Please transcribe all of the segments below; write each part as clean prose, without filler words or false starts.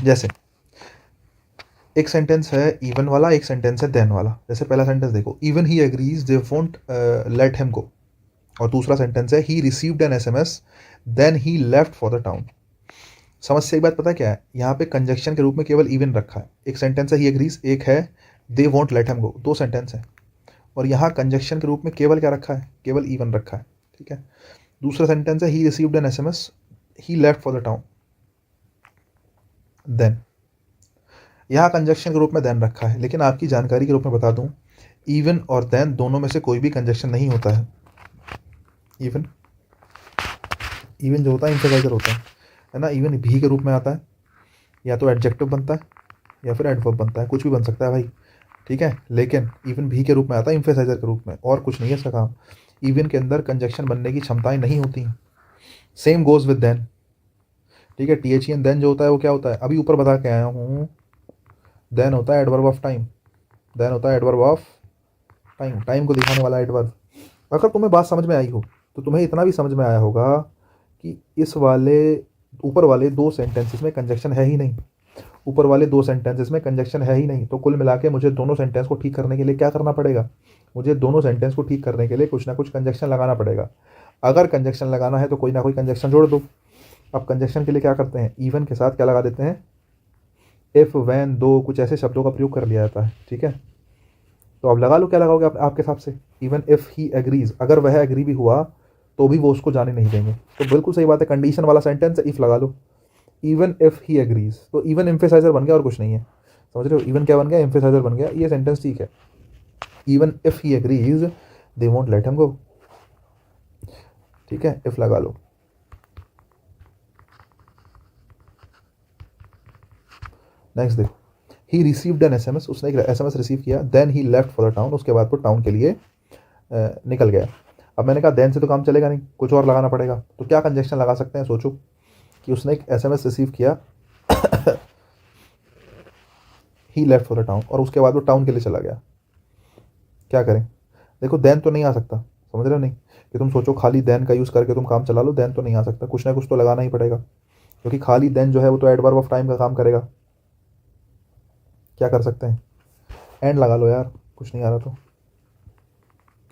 जैसे एक सेंटेंस है इवन वाला, एक सेंटेंस है देन वाला। जैसे पहला सेंटेंस देखो, even he agrees they won't let him go, और दूसरा सेंटेंस है he received an SMS then he left for the town. समस्या एक बात पता क्या है, यहाँ पे कंजक्शन के रूप में केवल इवन रखा है। एक सेंटेंस है ही एग्रीज, एक है दे वोंट लेट हिम गो, दो सेंटेंस है। और यहाँ कंजक्शन के रूप में केवल क्या रखा है, केवल इवन रखा है, ठीक है। दूसरा सेंटेंस है he received an SMS he left for the town, then यहाँ कंजक्शन के रूप में देन रखा है। लेकिन आपकी जानकारी के रूप में बता दूं, इवन और देन दोनों में से कोई भी कंजक्शन नहीं होता है। इवन इवन जो होता है इंफेसाइजर होता है ना। इवन भी के रूप में आता है, या तो एडजेक्टिव बनता है या फिर एडवर्ब बनता है, कुछ भी बन सकता है भाई, ठीक है। लेकिन इवन भी के रूप में आता है, इंफेसाइजर के रूप में, और कुछ नहीं है इसका काम। इवन के अंदर कंजक्शन बनने की क्षमताएं नहीं होती हैं। सेम गोज विद देन, ठीक है। THEN देन जो होता है वो क्या होता है, अभी ऊपर बता के आया हूँ। देन होता है एडवर्ब ऑफ टाइम, देन होता है एडवर्ब ऑफ टाइम, टाइम को दिखाने वाला एडवर्ब। अगर तुम्हें बात समझ में आई हो तो तुम्हें इतना भी समझ में आया होगा कि इस वाले ऊपर वाले दो सेंटेंसेस में कंजक्शन है ही नहीं। ऊपर वाले दो सेंटेंसेस में कंजक्शन है ही नहीं, तो कुल मिला के मुझे दोनों सेंटेंस को ठीक करने के लिए क्या करना पड़ेगा, मुझे दोनों सेंटेंस को ठीक करने के लिए कुछ ना कुछ कंजक्शन लगाना पड़ेगा। अगर कंजक्शन लगाना है तो कोई ना कोई कंजक्शन जोड़ दो। अब कंजक्शन के लिए क्या करते हैं, इवन के साथ क्या लगा देते हैं, इफ, वैन, दो, कुछ ऐसे शब्दों का प्रयोग कर लिया जाता है, ठीक है। तो अब लगा लो क्या लगाओगे आप, आपके हिसाब से। इवन इफ ही एग्रीज, अगर वह एग्री भी हुआ तो भी वो उसको जाने नहीं देंगे। तो बिल्कुल सही बात है, कंडीशन वाला सेंटेंस है, इफ लगा लो। इवन इफ ही एग्रीज, तो इवन एम्फेसाइजर बन गया और कुछ नहीं है, समझ रहे हो। इवन क्या बन गया, एम्फेसाइजर बन गया, ये सेंटेंस ठीक है। Even if he agrees they won't let him गो, ठीक है, इफ लगा लो। नेक्स्ट देखो, ही रिसीव्ड एन एसएमएस, उसने एक एसएमएस रिसीव किया, then he left for the town, उसके बाद वो टाउन के लिए निकल गया। अब मैंने कहा देन से तो काम चलेगा नहीं, कुछ और लगाना पड़ेगा। तो क्या कंजक्शन लगा सकते हैं, सोचो कि उसने एक एसएमएस रिसीव किया ही लेफ्ट फॉर द टाउन, और उसके बाद वो टाउन के लिए चला गया। क्या करें, देखो देन तो नहीं आ सकता, समझ रहे हो नहीं, कि तुम सोचो खाली देन का यूज़ करके तुम काम चला लो, देन तो नहीं आ सकता, कुछ ना कुछ तो लगाना ही पड़ेगा। क्योंकि खाली देन जो है वो तो एडवर्ब ऑफ टाइम का काम करेगा। क्या कर सकते हैं, एंड लगा लो यार, कुछ नहीं आ रहा तो,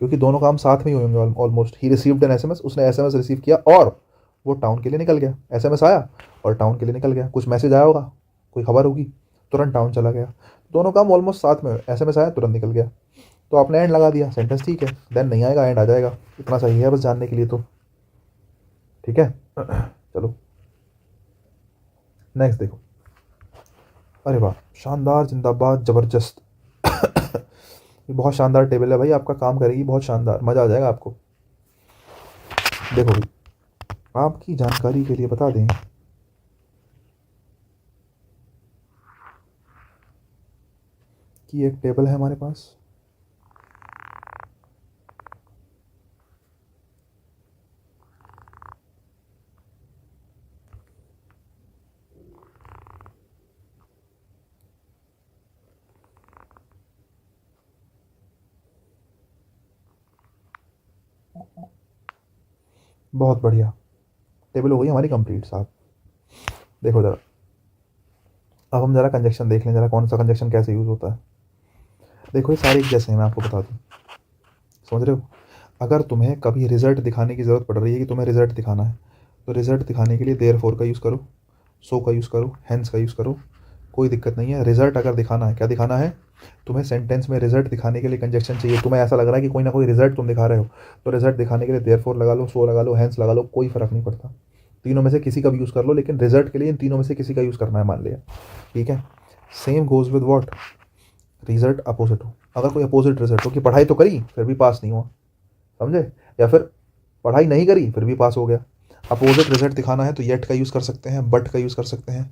क्योंकि दोनों काम साथ में ही होंगे almost. He received an SMS, उसने एसएमएस रिसीव किया और वो टाउन के लिए निकल गया। एसएमएस आया और टाउन के लिए निकल गया, कुछ मैसेज आया होगा, कोई खबर होगी, तुरंत टाउन चला गया। दोनों काम ऑलमोस्ट साथ में, एसएमएस आया तुरंत निकल गया, तो आपने एंड लगा दिया, सेंटेंस ठीक है। देन नहीं आएगा, एंड आ जाएगा, इतना सही है बस जानने के लिए तो, ठीक है। चलो नेक्स्ट देखो, अरे वाह, शानदार, जिंदाबाद, जबरदस्त। ये बहुत शानदार टेबल है भाई, आपका काम करेगी, बहुत शानदार, मज़ा आ जाएगा आपको। देखो भाई, आपकी जानकारी के लिए बता दें कि एक टेबल है हमारे पास, बहुत बढ़िया टेबल हो गई हमारी कंप्लीट साहब। देखो ज़रा, अब हम ज़रा कंजक्शन देख लें, ज़रा कौन सा कंजक्शन कैसे यूज़ होता है। देखो ये सारे एक जैसे हैं, मैं आपको बता दूँ, समझ रहे हो। अगर तुम्हें कभी रिजल्ट दिखाने की ज़रूरत पड़ रही है कि तुम्हें रिजल्ट दिखाना है, तो रिजल्ट दिखाने के लिए देयर फोर का यूज़ करो, सो का यूज़ करो, हैंस का यूज़ करो, कोई दिक्कत नहीं है। रिजल्ट अगर दिखाना है, क्या दिखाना है तुम्हें, सेंटेंस में रिजल्ट दिखाने के लिए कंजक्शन चाहिए। तुम्हें ऐसा लग रहा है कि कोई ना कोई रिजल्ट तुम दिखा रहे हो, तो रिजल्ट दिखाने के लिए देयर फोर लगा लो, सो लगा लो, हैंस लगा लो, कोई फ़र्क नहीं पड़ता। तीनों में से किसी का भी यूज़ कर लो, लेकिन रिजल्ट के लिए इन तीनों में से किसी का यूज़ करना है, मान लिया, ठीक है। Same goes with what, result opposite हो। अगर कोई अपोजिट रिजल्ट हो कि पढ़ाई तो करी फिर भी पास नहीं हुआ, समझे, या फिर पढ़ाई नहीं करी फिर भी पास हो गया। अपोजिट रिजल्ट दिखाना है तो येट का यूज़ कर सकते हैं, बट का यूज़ कर सकते हैं,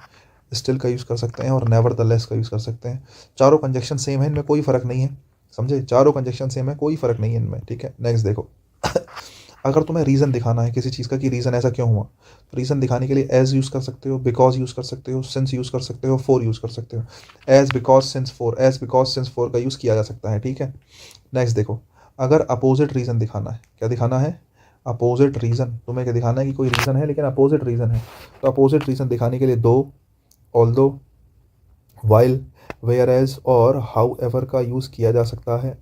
स्टिल का यूज़ कर सकते हैं, और नेवर द लेस का यूज़ कर सकते हैं। चारों कंजक्शन सेम है, इनमें कोई फ़र्क नहीं है, समझे, चारों कंजक्शन सेम है, कोई फ़र्क नहीं है इनमें, ठीक है। नेक्स्ट देखो, अगर तुम्हें रीज़न दिखाना है किसी चीज़ का कि रीज़न ऐसा क्यों हुआ, तो रीज़न दिखाने के लिए एज यूज़ कर सकते हो, बिकॉज यूज़ कर सकते हो, सिंस यूज़ कर सकते हो, फोर यूज़ कर सकते हो। As, because, since, for, as, because, since, for का यूज़ किया जा सकता है, ठीक है। नेक्स्ट देखो, अगर अपोजिट रीज़न दिखाना है, क्या दिखाना है, अपोजिट रीज़न, तुम्हें क्या दिखाना है कि कोई रीज़न है लेकिन अपोजिट रीज़न है, तो अपोजिट रीज़न दिखाने के लिए though, although, while, where as और हाउ एवर का यूज़ किया जा सकता है।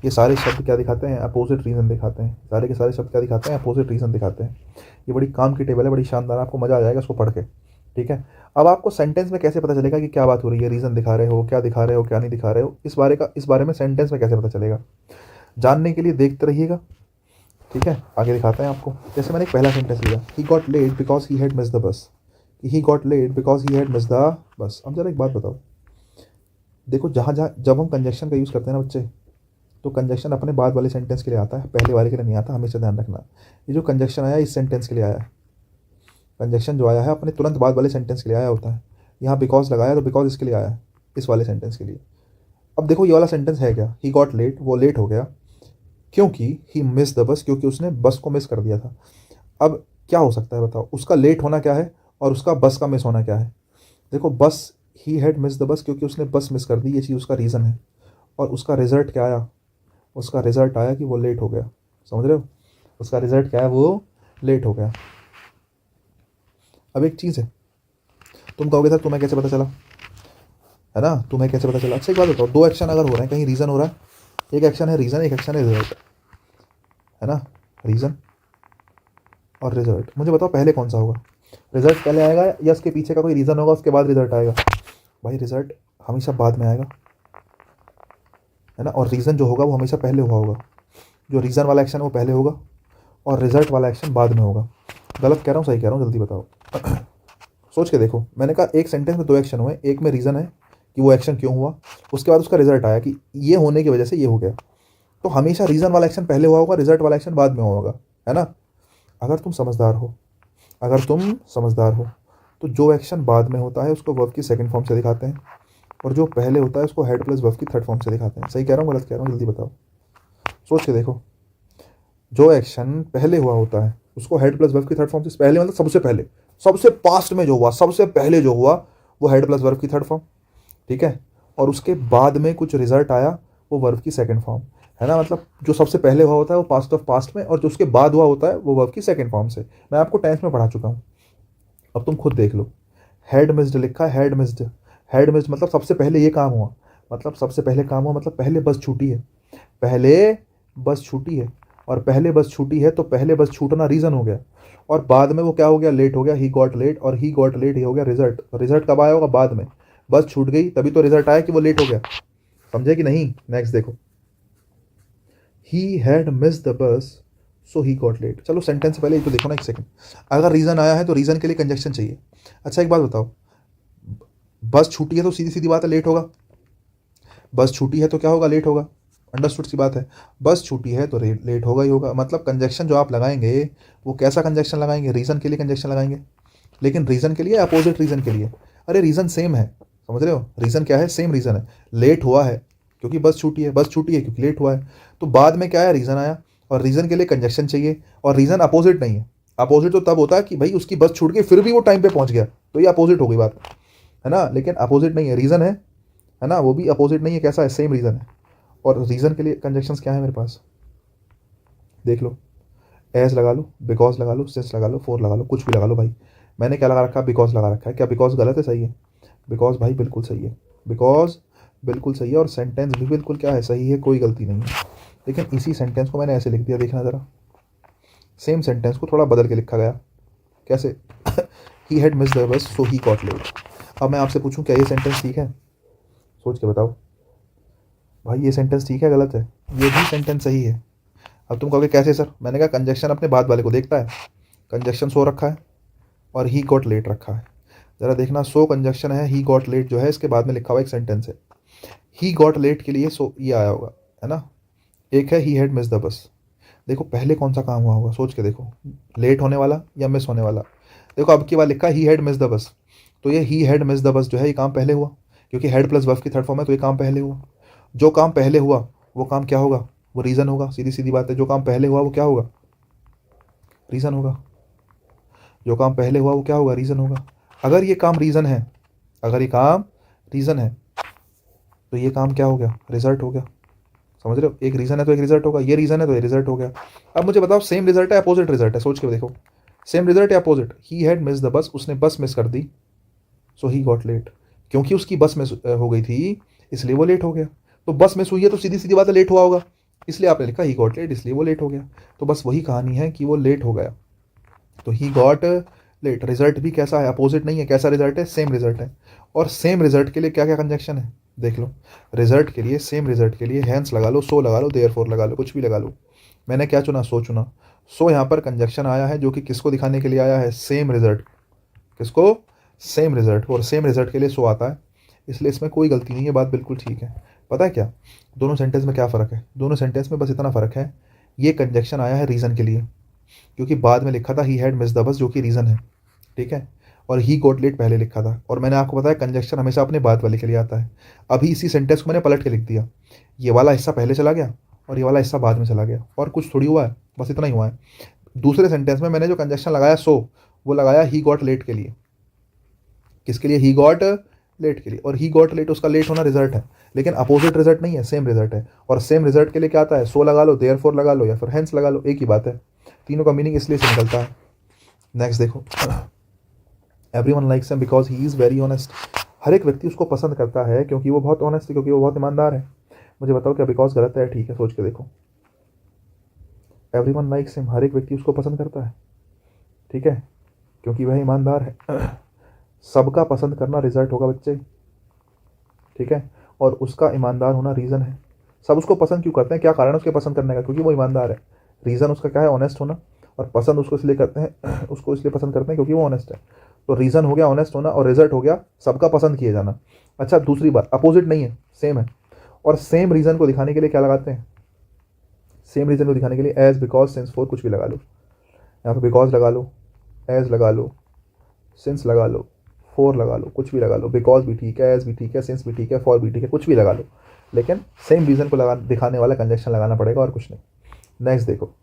ये सारे शब्द क्या दिखाते हैं? अपोजिट रीज़न दिखाते हैं। सारे के सारे शब्द क्या दिखाते हैं? अपोजिट रीज़न दिखाते हैं। ये बड़ी काम की टेबल है, बड़ी शानदार, आपको मज़ा आ जाएगा इसको पढ़ के। ठीक है, अब आपको सेंटेंस में कैसे पता चलेगा कि क्या बात हो रही है? रीज़न दिखा रहे हो, क्या दिखा रहे हो, क्या नहीं दिखा रहे हो, इस बारे में सेंटेंस में कैसे पता चलेगा? जानने के लिए देखते रहिएगा। ठीक है, आगे दिखाते हैं आपको। जैसे मैंने एक पहला सेंटेंस लिया, he got late because he had miss the bus. He got late because he had miss the bus. अब जरा एक बात बताओ, देखो जहाँ जहाँ जब हम कंजक्शन का यूज़ करते हैं ना बच्चे, तो कंजक्शन अपने बाद वाले सेंटेंस के लिए आता है, पहले वाले के लिए नहीं आता, हमेशा ध्यान रखना। ये जो कंजक्शन आया इस सेंटेंस के लिए आया है। कंजक्शन जो आया है अपने तुरंत बाद वाले सेंटेंस के लिए आया होता है। यहाँ बिकॉज लगाया तो बिकॉज इसके लिए आया है, इस वाले सेंटेंस के लिए। अब देखो ये वाला सेंटेंस है क्या? ही गॉट लेट, वो लेट हो गया क्योंकि ही मिस द बस, क्योंकि उसने बस को मिस कर दिया था। अब क्या हो सकता है बताओ? उसका लेट होना क्या है और उसका बस का मिस होना क्या है? देखो, बस, ही हैड मिस द बस क्योंकि उसने बस मिस कर दी, ये चीज़ उसका रीज़न है। और उसका रिजल्ट क्या आया? उसका रिजल्ट आया कि वो लेट हो गया। समझ रहे हो? उसका रिजल्ट क्या है? वो लेट हो गया। अब एक चीज़ है, तुम कहोगे सर तुम्हें कैसे पता चला, है ना? तुम्हें कैसे पता चला? अच्छा एक बात बताओ, दो एक्शन अगर हो रहे हैं, कहीं रीज़न हो रहा है, एक एक्शन है रीज़न, एक एक्शन है रिजल्ट, है ना? रीज़न और रिजल्ट, मुझे बताओ पहले कौन सा होगा? रिजल्ट पहले आएगा या उसके पीछे का कोई रीज़न होगा उसके बाद रिजल्ट आएगा? भाई रिजल्ट हमेशा बाद में आएगा, है ना? और रीज़न जो होगा वो हमेशा पहले हुआ होगा। जो रीज़न वाला एक्शन है वो पहले होगा और रिजल्ट वाला एक्शन बाद में होगा। गलत कह रहा हूँ सही कह रहा हूँ, जल्दी बताओ। सोच के देखो, मैंने कहा एक सेंटेंस में दो एक्शन हुए, एक में रीज़न है कि वो एक्शन क्यों हुआ, उसके बाद उसका रिजल्ट आया कि ये होने की वजह से ये हो गया। तो हमेशा रीज़न वाला एक्शन पहले हुआ होगा, रिजल्ट वाला एक्शन बाद में हुआ होगा, है ना? अगर तुम समझदार हो, अगर तुम समझदार हो तो जो एक्शन बाद में होता है उसको वर्ब की सेकंड फॉर्म से दिखाते हैं और जो पहले होता है उसको हेड प्लस वर्ब की थर्ड फॉर्म से दिखाते हैं। सही कह रहा हूँ गलत कह रहा हूँ? जल्दी बताओ, सोच के देखो। जो एक्शन पहले हुआ होता है उसको हेड प्लस वर्ब की थर्ड फॉर्म से, पहले मतलब सबसे पहले, सबसे पास्ट में जो हुआ, सबसे पहले जो हुआ वो हेड प्लस वर्ब की थर्ड फॉर्म। ठीक है, और उसके बाद में कुछ रिजल्ट आया वो वर्ब की सेकंड फॉर्म, है ना? मतलब जो सबसे पहले हुआ होता है वो पास्ट ऑफ पास्ट में और जो उसके बाद हुआ होता है वो वर्ब की सेकंड फॉर्म से। मैं आपको टेंस में पढ़ा चुका हूँ, अब तुम खुद देख लो। हेड मिस्ड लिखा है, हेड मिस्ड, हेड मिस्ड मतलब सबसे पहले ये काम हुआ, मतलब सबसे पहले काम हुआ मतलब पहले बस छूटी है, पहले बस छूटी है। और पहले बस छूटी है तो पहले बस छूटना रीज़न हो गया और बाद में वो क्या हो गया? लेट हो गया, ही गॉट लेट, और ही गॉट लेट ही हो गया रिजल्ट। रिजल्ट कब आया होगा? बाद में। बस छूट गई तभी तो रिजल्ट आया कि वो लेट हो गया। समझे कि नहीं? नेक्स्ट देखो, ही had miss the bus so he got late. चलो सेंटेंस से पहले ये तो देखो ना एक सेकंड, अगर रीज़न आया है तो रीज़न के लिए कंजक्शन चाहिए। अच्छा एक बात बताओ, बस छूटी है तो सीधी सीधी बात है लेट होगा। बस छूटी है तो क्या होगा? लेट होगा। अंडरस्टूड सी बात है, बस छूटी है तो लेट होगा ही होगा। मतलब कंजक्शन जो आप लगाएंगे वो कैसा कंजक्शन लगाएंगे? रीज़न के लिए कंजक्शन लगाएंगे, लेकिन रीज़न के लिए अपोजिट रीज़न के लिए। अरे रीज़न सेम है, समझ रहे हो? रीज़न क्या है? सेम रीज़न है। लेट हुआ है क्योंकि बस छूटी है, बस छूटी है क्योंकि लेट हुआ है। तो बाद में क्या है? रीज़न आया और रीज़न के लिए कंजक्शन चाहिए और रीज़न अपोजिट नहीं है। अपोजिट तो तब होता है कि भाई उसकी बस छूट गई फिर भी वो टाइम पे पहुंच गया, तो ये अपोजिट हो गई बात, है ना? लेकिन अपोजिट नहीं है, रीज़न है ना? वो भी अपोजिट नहीं है, कैसा है? सेम रीज़न है। और रीज़न के लिए कंजक्शंस क्या है मेरे पास? देख लो, एज लगा लो, बिकॉज लगा लो, सिंस लगा लो, फोर लगा लो, कुछ भी लगा लो भाई। मैंने क्या लगा रखा? बिकॉज लगा रखा है। क्या बिकॉज गलत है? सही है। बिकॉज भाई बिल्कुल सही है, बिकॉज बिल्कुल सही है और सेंटेंस भी बिल्कुल क्या है? सही है, कोई गलती नहीं है। लेकिन इसी सेंटेंस को मैंने ऐसे लिख दिया, देखना ज़रा, सेम सेंटेंस को थोड़ा बदल के लिखा गया। कैसे? ही had miss the bus so he got late. अब मैं आपसे पूछूं क्या ये सेंटेंस ठीक है? सोच के बताओ भाई, ये सेंटेंस ठीक है गलत है? ये भी सेंटेंस सही है। अब तुम कहोगे कैसे सर? मैंने कहा कंजक्शन अपने बाद वाले को देखता है। कंजक्शन सो रखा है और ही गॉट लेट रखा है। ज़रा देखना, सो कंजक्शन है, ही गॉट लेट जो है इसके बाद में लिखा हुआ एक सेंटेंस है। ही गॉट लेट के लिए सो ये आया होगा, है ना? एक है ही हैड मिस द बस। देखो पहले कौन सा काम हुआ होगा, सोच के देखो, लेट होने वाला या मिस होने वाला? देखो अब की बार लिखा ही हैड मिस द बस, तो ये ही हैड मिस द बस जो है ये काम पहले हुआ क्योंकि हेड प्लस वर्ब की थर्ड फॉर्म है, तो ये काम पहले हुआ। जो काम पहले हुआ वो काम क्या होगा? वो रीज़न होगा। सीधी सीधी बात है, जो काम पहले हुआ वो क्या होगा? रीज़न होगा। जो काम पहले हुआ वो क्या होगा? रीज़न होगा। अगर ये काम रीज़न है, अगर ये काम रीज़न है तो ये काम क्या हो गया? रिजल्ट हो गया। समझ रहे हो? एक रीज़न है तो एक रिजल्ट होगा, ये रीज़न है तो ये रिजल्ट हो गया। अब मुझे बताओ सेम रिजल्ट है अपोजिट रिजल्ट है? सोच के देखो, सेम रिजल्ट है opposite. He had miss the बस, उसने बस मिस कर दी, सो ही गॉट लेट। क्योंकि उसकी बस मिस हो गई थी इसलिए वो लेट हो गया। तो बस मिस हुई है तो सीधी सीधी बात है लेट हुआ होगा, इसलिए आपने लिखा ही गॉट लेट, इसलिए वो लेट हो गया। तो बस वही कहानी है कि वो लेट हो गया, तो ही गॉट लेट। रिजल्ट भी कैसा है, अपोजिट नहीं है, कैसा रिजल्ट है, सेम रिजल्ट है। और सेम रिजल्ट के लिए क्या क्या कंजक्शन है देख लो। रिजल्ट के लिए, सेम रिजल्ट के लिए हैंस लगा लो, सो लगा लो, देयरफॉर लगा लो, कुछ भी लगा लो। मैंने क्या चुना, सो चुना। सो यहाँ पर कंजक्शन आया है जो कि किसको दिखाने के लिए आया है, सेम रिजल्ट। किसको, सेम रिजल्ट, और सेम रिजल्ट के लिए सो आता है, इसलिए इसमें कोई गलती नहीं है, बात बिल्कुल ठीक है। पता है क्या दोनों सेंटेंस में क्या फ़र्क है, दोनों सेंटेंस में बस इतना फ़र्क है, ये कंजक्शन आया है रीज़न के लिए, क्योंकि बाद में लिखा था ही हैड मिस द बस, जो कि रीज़न है, ठीक है। और ही गॉट लेट पहले लिखा था, और मैंने आपको बताया कंजक्शन हमेशा अपने बाद वाले के लिए आता है। अभी इसी सेंटेंस को मैंने पलट के लिख दिया, ये वाला हिस्सा पहले चला गया और ये वाला हिस्सा बाद में चला गया, और कुछ थोड़ी हुआ है, बस इतना ही हुआ है। दूसरे सेंटेंस में मैंने जो कंजक्शन लगाया सो, वो लगाया ही गॉट लेट के लिए। किसके लिए, ही गॉट लेट के लिए। और ही गॉट लेट उसका लेट होना रिजल्ट है, लेकिन अपोजिट रिजल्ट नहीं है, सेम रिजल्ट है। और सेम रिजल्ट के लिए क्या आता है, सो लगा लो, देयरफॉर लगा लो, या फिर हेंस लगा लो, एक ही बात है। तीनों का मीनिंग इसलिए से निकलता है। नेक्स्ट देखो, everyone likes him because he is very honest. हर एक व्यक्ति उसको पसंद करता है क्योंकि वो बहुत ऑनेस्ट है, क्योंकि वो बहुत ईमानदार है। मुझे बताओ क्या बिकॉज गलत है, ठीक है, सोच के देखो। एवरीवन लाइक्स हिम, हर एक व्यक्ति उसको पसंद करता है, ठीक है, क्योंकि वह ईमानदार है। सबका पसंद करना रिजल्ट होगा बच्चे, ठीक है, और उसका ईमानदार होना रीज़न है। सब उसको पसंद क्यों करते हैं, क्या कारण है उसके पसंद करने का, क्योंकि वो ईमानदार है। रीज़न उसका क्या है, ऑनेस्ट होना। और पसंद उसको इसलिए करते हैं, उसको इसलिए पसंद करते हैं क्योंकि वो ऑनेस्ट है। तो रीज़न हो गया ऑनेस्ट होना, और रिजल्ट हो गया सबका पसंद किए जाना। अच्छा, दूसरी बात, अपोजिट नहीं है, सेम है। और सेम रीज़न को दिखाने के लिए क्या लगाते हैं, सेम रीज़न को दिखाने के लिए एज, बिकॉज, सिंस, फॉर, कुछ भी लगा लो। यहाँ पर बिकॉज लगा लो, एज लगा लो, सिंस लगा लो, फॉर लगा लो, कुछ भी लगा लो। बिकॉज भी ठीक है, एज भी ठीक है, सिंस भी ठीक है, फॉर भी ठीक है, कुछ भी लगा लो, लेकिन सेम रीज़न को लगा दिखाने वाला कंजक्शन लगाना पड़ेगा, और कुछ नहीं। नेक्स्ट देखो,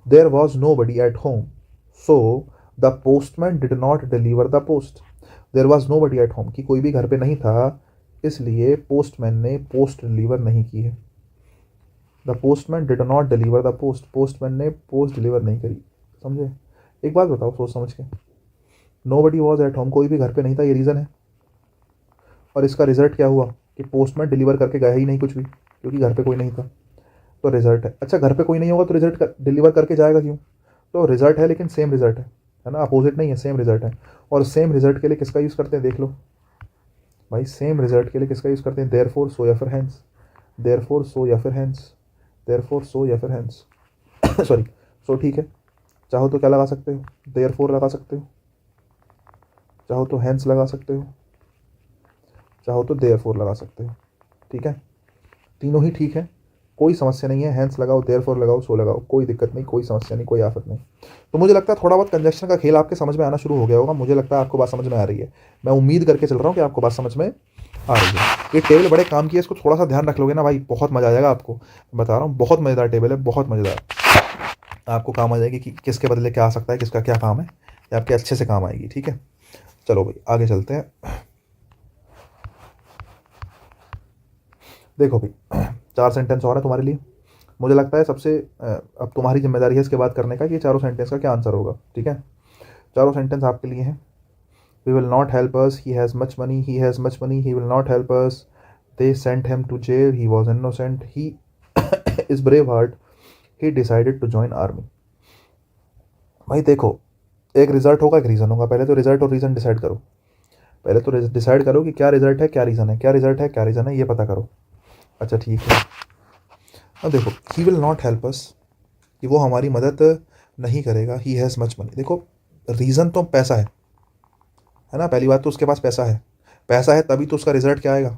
there was nobody at home so the postman did not deliver the post. There was nobody at home, कि कोई भी घर पे नहीं था, इसलिए पोस्टमैन ने पोस्ट डिलीवर नहीं की है। The postman did not deliver the post, postman ने पोस्ट डिलीवर नहीं करी। समझे, एक बात बताओ सोच समझ के, nobody was at home, कोई भी घर पे नहीं था, ये रीज़न है। और इसका रिजल्ट क्या हुआ कि पोस्टमैन डिलीवर करके गया ही नहीं कुछ भी, क्योंकि घर पे कोई नहीं था, तो रिजल्ट है। अच्छा, घर पे कोई नहीं होगा तो रिजल्ट डिलीवर करके जाएगा क्यों, तो रिजल्ट है, लेकिन सेम रिजल्ट है ना, अपोजिट नहीं है, सेम रिजल्ट है। और सेम रिजल्ट के लिए किसका यूज़ करते हैं, देख लो भाई, सेम रिजल्ट के लिए किसका यूज़ करते हैं, देयरफॉर, सो या फिर हैंस। देयरफॉर, सो या फिर हैंस, देयरफॉर, सो या फिर हैंस। सॉरी, सो ठीक है, चाहो तो क्या लगा सकते हो, देयरफॉर लगा सकते हो, चाहो तो हैंस लगा सकते हो, चाहो तो देयरफॉर लगा सकते हो, ठीक है, तीनों ही ठीक है, कोई समस्या नहीं है। हैंस लगाओ, देयरफॉर लगाओ, सो लगाओ, कोई दिक्कत नहीं, कोई समस्या नहीं, कोई आफत नहीं। तो मुझे लगता है थोड़ा बहुत कंजक्शन का खेल आपके समझ में आना शुरू हो गया होगा। मुझे लगता है आपको बात समझ में आ रही है, मैं उम्मीद करके चल रहा हूँ कि आपको बात समझ में आ रही है। ये टेबल बड़े काम की है, इसको थोड़ा सा ध्यान रख लोगे ना भाई, बहुत मज़ा आ जाएगा आपको, बता रहा हूँ, बहुत मज़ेदार टेबल है, बहुत मज़ेदार। आपको काम आ जाएगी कि किसके बदले क्या आ सकता है, किसका क्या काम है, ये आपके अच्छे से काम आएगी, ठीक है। चलो भाई आगे चलते हैं। देखो भाई, 4 सेंटेंस और है तुम्हारे लिए। मुझे लगता है सबसे अब तुम्हारी जिम्मेदारी है इसके बाद करने का कि ये चारों सेंटेंस का क्या आंसर होगा, ठीक है। चारों सेंटेंस आपके लिए हैं। We will not help us, he has much money, he has much money, he will not help us, they sent him to jail, he was innocent, he is brave heart, he decided to join army. भाई देखो, एक result होगा, एक reason होगा। पहले तो result और reason decide करो। पहले तो डिसाइड करो कि क्या रिजल्ट है, क्या रीज़न है, क्या रिजल्ट है, क्या रीज़न है, ये पता करो। अच्छा ठीक है, अब देखो, ही विल नॉट हेल्प अस, कि वो हमारी मदद नहीं करेगा। ही हैज़ मच मनी, देखो रीज़न तो पैसा है ना, पहली बात तो उसके पास पैसा है, पैसा है तभी तो उसका रिजल्ट क्या आएगा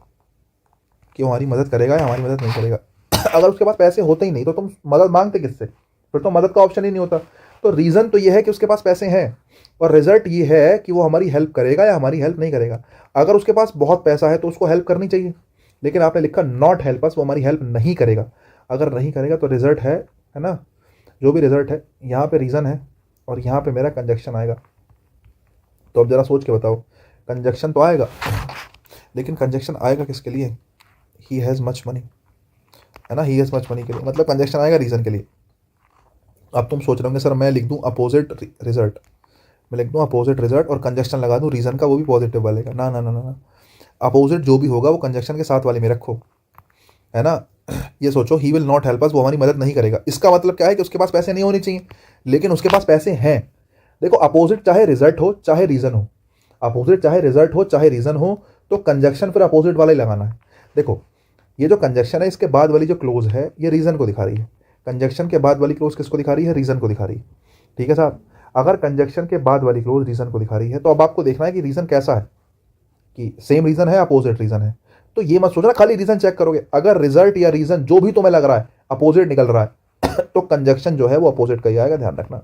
कि वो हमारी मदद करेगा या हमारी मदद नहीं करेगा। अगर उसके पास पैसे होते ही नहीं तो तुम मदद मांगते किससे, फिर तो मदद का ऑप्शन ही नहीं होता। तो रीज़न तो ये है कि उसके पास पैसे हैं, और रिजल्ट ये है कि वो हमारी हेल्प करेगा या हमारी हेल्प नहीं करेगा। अगर उसके पास बहुत पैसा है तो उसको हेल्प करनी चाहिए, लेकिन आपने लिखा नॉट हेल्प अस, वो हमारी हेल्प नहीं करेगा। अगर नहीं करेगा तो रिजल्ट है ना, जो भी रिजल्ट है, यहाँ पे रीज़न है और यहाँ पे मेरा कंजक्शन आएगा। तो अब ज़रा सोच के बताओ, कंजक्शन तो आएगा, लेकिन कंजक्शन आएगा किसके लिए, ही हैज़ मच मनी, है ना, ही हैज़ मच मनी के लिए, मतलब कंजक्शन आएगा रीज़न के लिए। अब तुम सोच रहे होंगे सर मैं लिख दूँ अपोजिट रिजल्ट, मैं लिख दूँ अपोजिट रिजल्ट और कंजक्शन लगा दूँ रीज़न का, वो भी पॉजिटिव वाले का। ना ना ना ना ना, अपोजिट जो भी होगा वो कंजक्शन के साथ वाले में रखो, है ना। ये सोचो ही विल नॉट हेल्प अस, वो हमारी मदद नहीं करेगा। इसका मतलब क्या है कि उसके पास पैसे नहीं होने चाहिए, लेकिन उसके पास पैसे हैं। देखो अपोजिट चाहे रिजल्ट हो चाहे रीज़न हो, अपोजिट चाहे रिजल्ट हो चाहे रीज़न हो, तो कंजक्शन फिर अपोजिट वाला ही लगाना है। देखो ये जो कंजक्शन है इसके बाद वाली जो क्लोज है ये रीज़न को दिखा रही है, कंजक्शन के बाद वाली क्लोज किसको दिखा रही है, रीज़न को दिखा रही है। ठीक है साहब, अगर कंजक्शन के बाद वाली क्लोज रीज़न को दिखा रही है तो अब आपको देखना है कि रीज़न कैसा है, कि सेम रीज़न है अपोजिट रीज़न है। तो ये मत सोचना खाली रीज़न चेक करोगे, अगर रिजल्ट या रीज़न जो भी तुम्हें लग रहा है अपोजिट निकल रहा है तो कंजक्शन जो है वो अपोजिट का ही आएगा, ध्यान रखना।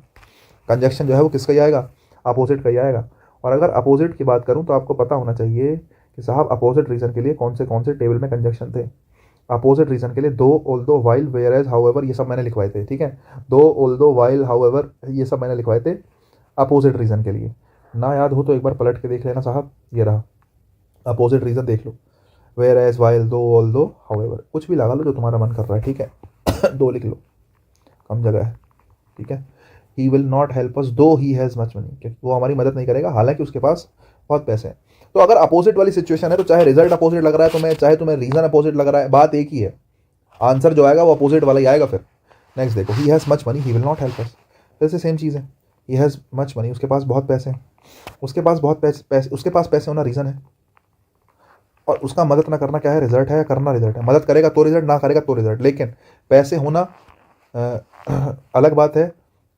कंजक्शन जो है वो किसका ही आएगा, अपोजिट का ही आएगा। और अगर अपोजिट की बात करूं तो आपको पता होना चाहिए कि साहब अपोजिट रीज़न के लिए कौन से टेबल में कंजक्शन थे। अपोजिट रीज़न के लिए though, although, while, whereas, however, ये सब मैंने लिखवाए थे। ठीक है, दो, ऑल्दो, व्हाइल, हाउएवर, ये सब मैंने लिखवाए थे अपोजिट रीज़न के लिए। ना याद हो तो एक बार पलट के देख लेना साहब, ये रहा अपोजिट रीज़न, देख लो, वेयर एज, वाइल, दो, ऑल दो, हाउएवर, कुछ भी लगा लो जो तुम्हारा मन कर रहा है। ठीक है दो लिख लो, कम जगह है। ठीक है, ही विल नॉट हेल्प अस दो ही हैज़ मच मनी, क्योंकि वो हमारी मदद नहीं करेगा हालांकि उसके पास बहुत पैसे हैं। तो अगर अपोजिट वाली सिचुएशन है तो चाहे रिजल्ट अपोजिट लग रहा है तुम्हें, चाहे तुम्हें रीज़न अपोजिट लग रहा है, बात एक ही है, आंसर जो आएगा वो अपोजिट वाला ही आएगा। फिर नेक्स्ट देखो, ही has much money he will not help अस, फिर से सेम चीज़ है, ही हैज़ मच मनी, उसके पास बहुत पैसे हैं, उसके पास बहुत पैसे उसके पास पैसे होना रीज़न है, और उसका मदद ना करना क्या है, रिजल्ट है, या करना रिजल्ट है। मदद करेगा तो रिजल्ट, ना करेगा तो रिजल्ट। लेकिन पैसे होना अलग बात है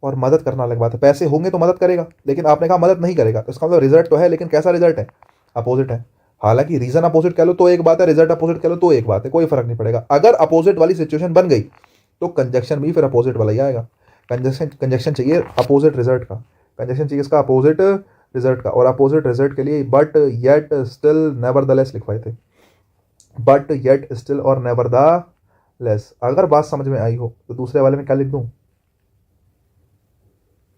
और मदद करना अलग बात है। पैसे होंगे तो मदद करेगा, लेकिन आपने कहा मदद नहीं करेगा, तो इसका मतलब रिजल्ट तो है लेकिन कैसा रिजल्ट है, अपोजिट है। हालांकि रीजन अपोजिट कह लो तो एक बात है, रिजल्ट अपोजिट कह लो तो एक बात है, कोई फर्क नहीं पड़ेगा। अगर अपोजिट वाली सिचुएशन बन गई तो कंजक्शन भी फिर अपोजिट वाला ही आएगा। कंजक्शन चाहिए अपोजिट रिजल्ट का, कंजक्शन चाहिए इसका अपोजिट रिजल्ट का, और अपोजिट रिजल्ट के लिए बट, येट, स्टिल, नेवरदलेस लिखवाए थे। बट, येट, स्टिल और नेवर द लेस। अगर बात समझ में आई हो तो दूसरे वाले में क्या लिख दूं,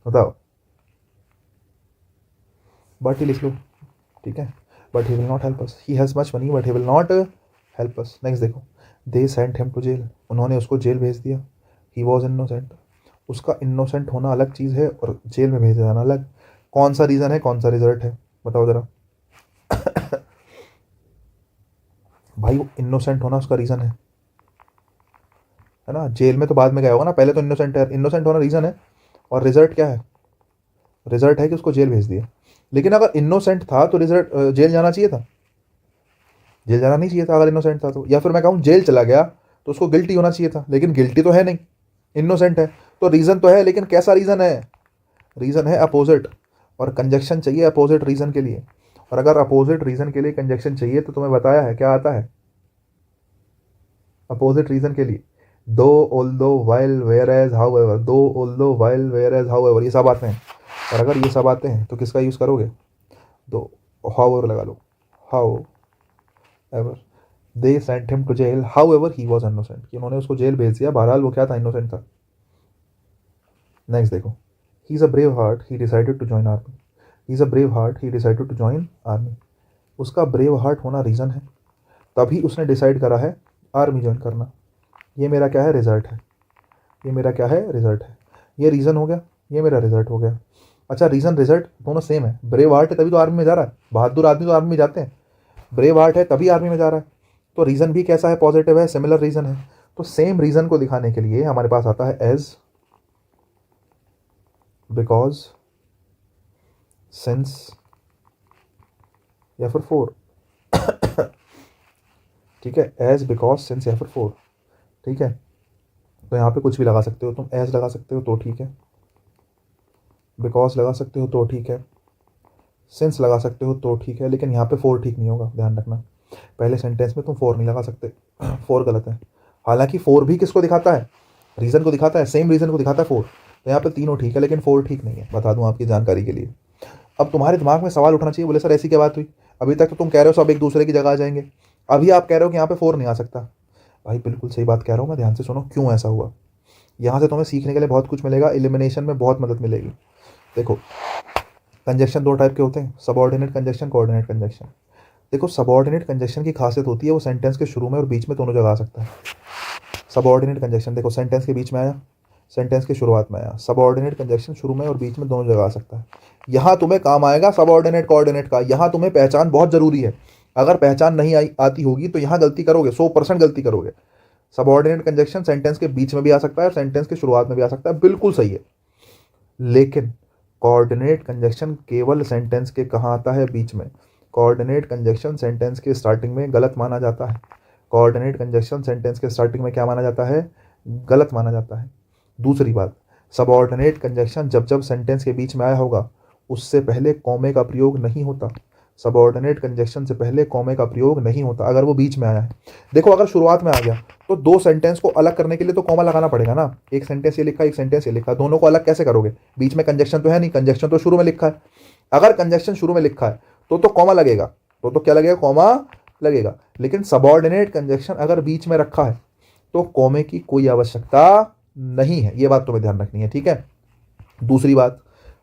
बताओ, बट ही लिख लो। ठीक है, but he will not help us, he has much money but he will not help us. Next देखो, they sent him to jail, उन्होंने उसको जेल भेज दिया। ही वॉज इनोसेंट, उसका इनोसेंट होना अलग चीज़ है और जेल में भेज जाना अलग। कौन सा रीज़न है, कौन सा रिजल्ट है, बताओ ज़रा भाई वो इनोसेंट होना उसका रीज़न है ना, जेल में तो बाद में गया होगा ना, पहले तो इनोसेंट है, इनोसेंट होना रीज़न है, और रिजल्ट क्या है, रिजल्ट है कि उसको जेल भेज दिया। लेकिन अगर इनोसेंट था तो रिजल्ट जेल जाना चाहिए था, जेल जाना नहीं चाहिए था अगर इनोसेंट था तो। या फिर मैं कहूँ जेल चला गया तो उसको गिल्टी होना चाहिए था, लेकिन गिल्टी तो है नहीं, इनोसेंट है। तो रीज़न तो है लेकिन कैसा रीज़न है, रीज़न है अपोजिट, और कंजक्शन चाहिए अपोजिट रीज़न के लिए। और अगर अपोजिट रीज़न के लिए कंजक्शन चाहिए तो तुम्हें बताया है क्या आता है अपोजिट रीज़न के लिए, though, although, while, whereas, however, though, although, while, whereas, however, ये सब आते हैं। और अगर ये सब आते हैं तो किसका यूज़ करोगे, दो, हाउ एवर लगा लो, however, they sent him to jail, however he was innocent, कि उन्होंने उसको जेल भेज दिया, बहरहाल वो क्या था, इनोसेंट था। नेक्स्ट देखो, he is a brave heart he decided to join army, he is a brave heart he decided to join army, उसका ब्रेव हार्ट होना रीज़न है, तभी उसने डिसाइड करा है आर्मी ज्वाइन करना। ये मेरा क्या है, रिजल्ट है, ये मेरा क्या है, रिजल्ट है। ये रीज़न हो गया, ये मेरा रिजल्ट हो गया। अच्छा, रीज़न रिजल्ट दोनों सेम है, ब्रेव हार्ट है तभी तो आर्मी में जा रहा है, बहादुर आदमी तो आर्मी में जाते हैं, ब्रेव हार्ट है तभी आर्मी में जा रहा है। तो रीज़न भी कैसा है, पॉजिटिव है, सिमिलर रीज़न है। तो सेम रीज़न को दिखाने के लिए हमारे पास आता है एज, बिकॉज, सिंस, या फिर फोर। ठीक है, एज, बिकॉज, सिंस या फिर फोर। ठीक है, तो यहाँ पे कुछ भी लगा सकते हो तुम, एज लगा सकते हो तो ठीक है, बिकॉज लगा सकते हो तो ठीक है, सिंस लगा सकते हो तो ठीक है, लेकिन यहाँ पे फोर ठीक नहीं होगा, ध्यान रखना। पहले सेंटेंस में तुम फोर नहीं लगा सकते, फोर गलत है। हालांकि फोर भी किसको दिखाता है, रीज़न को दिखाता है, सेम रीज़न को दिखाता है फोर। तो यहाँ पे तीनों ठीक है लेकिन फोर ठीक नहीं है, बता दूं आपकी जानकारी के लिए। अब तुम्हारे दिमाग में सवाल उठना चाहिए, बोले सर ऐसी क्या बात हुई, अभी तक तो तुम कह रहे हो सब एक दूसरे की जगह आ जाएंगे, अभी आप कह रहे हो कि यहाँ पे फोर नहीं आ सकता। भाई बिल्कुल सही बात कह रहा हूँ मैं, ध्यान से सुनो क्यों ऐसा हुआ। यहाँ से तुम्हें सीखने के लिए बहुत कुछ मिलेगा, एलिमिनेशन में बहुत मदद मिलेगी। देखो, कंजक्शन दो टाइप के होते हैं, सबऑर्डिनेट कंजक्शन, कोऑर्डिनेट कंजक्शन। देखो सबऑर्डिनेट कंजक्शन की खासियत होती है वो सेंटेंस के शुरू में और बीच में दोनों जगह आ सकता है। सबऑर्डिनेट कंजक्शन देखो, सेंटेंस के बीच में आया, सेंटेंस की शुरुआत में आया। सबऑर्डिनेट कंजक्शन शुरू में और बीच में दोनों जगह आ सकता है। यहाँ तुम्हें काम आएगा सबऑर्डिनेट कोऑर्डिनेट का। यहाँ तुम्हें पहचान बहुत जरूरी है। अगर पहचान नहीं आती होगी तो यहाँ गलती करोगे, 100% गलती करोगे। सबऑर्डिनेट कंजक्शन सेंटेंस के बीच में भी आ सकता है, सेंटेंस की शुरुआत में भी आ सकता है, बिल्कुल सही है। लेकिन कोऑर्डिनेट कंजक्शन केवल सेंटेंस के कहाँ आता है? बीच में। कोऑर्डिनेट कंजक्शन सेंटेंस के स्टार्टिंग में गलत माना जाता है। कोऑर्डिनेट कंजक्शन सेंटेंस के स्टार्टिंग में क्या माना जाता है? गलत माना जाता है। दूसरी बात, सबऑर्डिनेट कंजक्शन जब जब सेंटेंस के बीच में आया होगा उससे पहले कॉमे का प्रयोग नहीं होता। सबऑर्डिनेट कंजक्शन से पहले कॉमे का प्रयोग नहीं होता अगर वो बीच में आया है। देखो, अगर शुरुआत में आ गया तो दो सेंटेंस को अलग करने के लिए तो कॉमा लगाना पड़ेगा ना। एक सेंटेंस ये लिखा, एक सेंटेंस ये लिखा, दोनों को अलग कैसे करोगे? बीच में कंजक्शन तो है नहीं, कंजक्शन तो शुरू में लिखा है। अगर कंजक्शन शुरू में लिखा है तो कॉमा लगेगा, तो क्या लगेगा? कॉमा लगेगा। लेकिन सबऑर्डिनेट कंजक्शन अगर बीच में रखा है तो कॉमे की कोई आवश्यकता नहीं है। ये बात तुम्हें ध्यान रखनी है, ठीक है। दूसरी बात,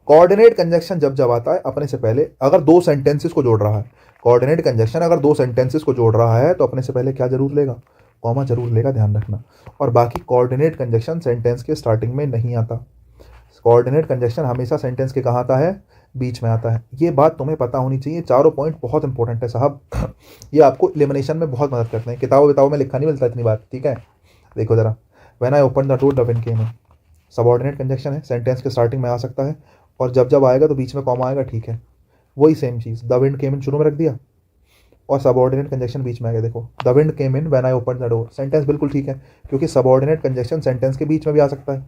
कोऑर्डिनेट कंजक्शन जब जब आता है अपने से पहले अगर दो सेंटेंसेस को जोड़ रहा है, कोऑर्डिनेट कंजक्शन अगर दो सेंटेंसेस को जोड़ रहा है तो अपने से पहले क्या जरूर लेगा? कॉमा जरूर लेगा, ध्यान रखना। और बाकी कोऑर्डिनेट कंजक्शन सेंटेंस के स्टार्टिंग में नहीं आता। कोऑर्डिनेट कंजक्शन हमेशा सेंटेंस के कहाँ आता है? बीच में आता है। ये बात तुम्हें पता होनी चाहिए। चारों पॉइंट बहुत इंपॉर्टेंट है साहब। ये आपको एलिमिनेशन में बहुत मदद करते हैं। किताबों में लिखा नहीं मिलता इतनी बात, ठीक है। देखो जरा, when I open the door the wind came in, subordinate conjunction है, सेंटेंस के स्टार्टिंग में आ सकता है और जब जब आएगा तो बीच में कॉमा आएगा, ठीक है। वही सेम चीज़, द विंड केम इन शुरू में रख दिया और सबऑर्डिनेट कंजक्शन बीच में आ गया। देखो, the wind came in when I open the door, sentence बिल्कुल ठीक है क्योंकि सबऑर्डिनेट कंजक्शन सेंटेंस के बीच में भी आ सकता है।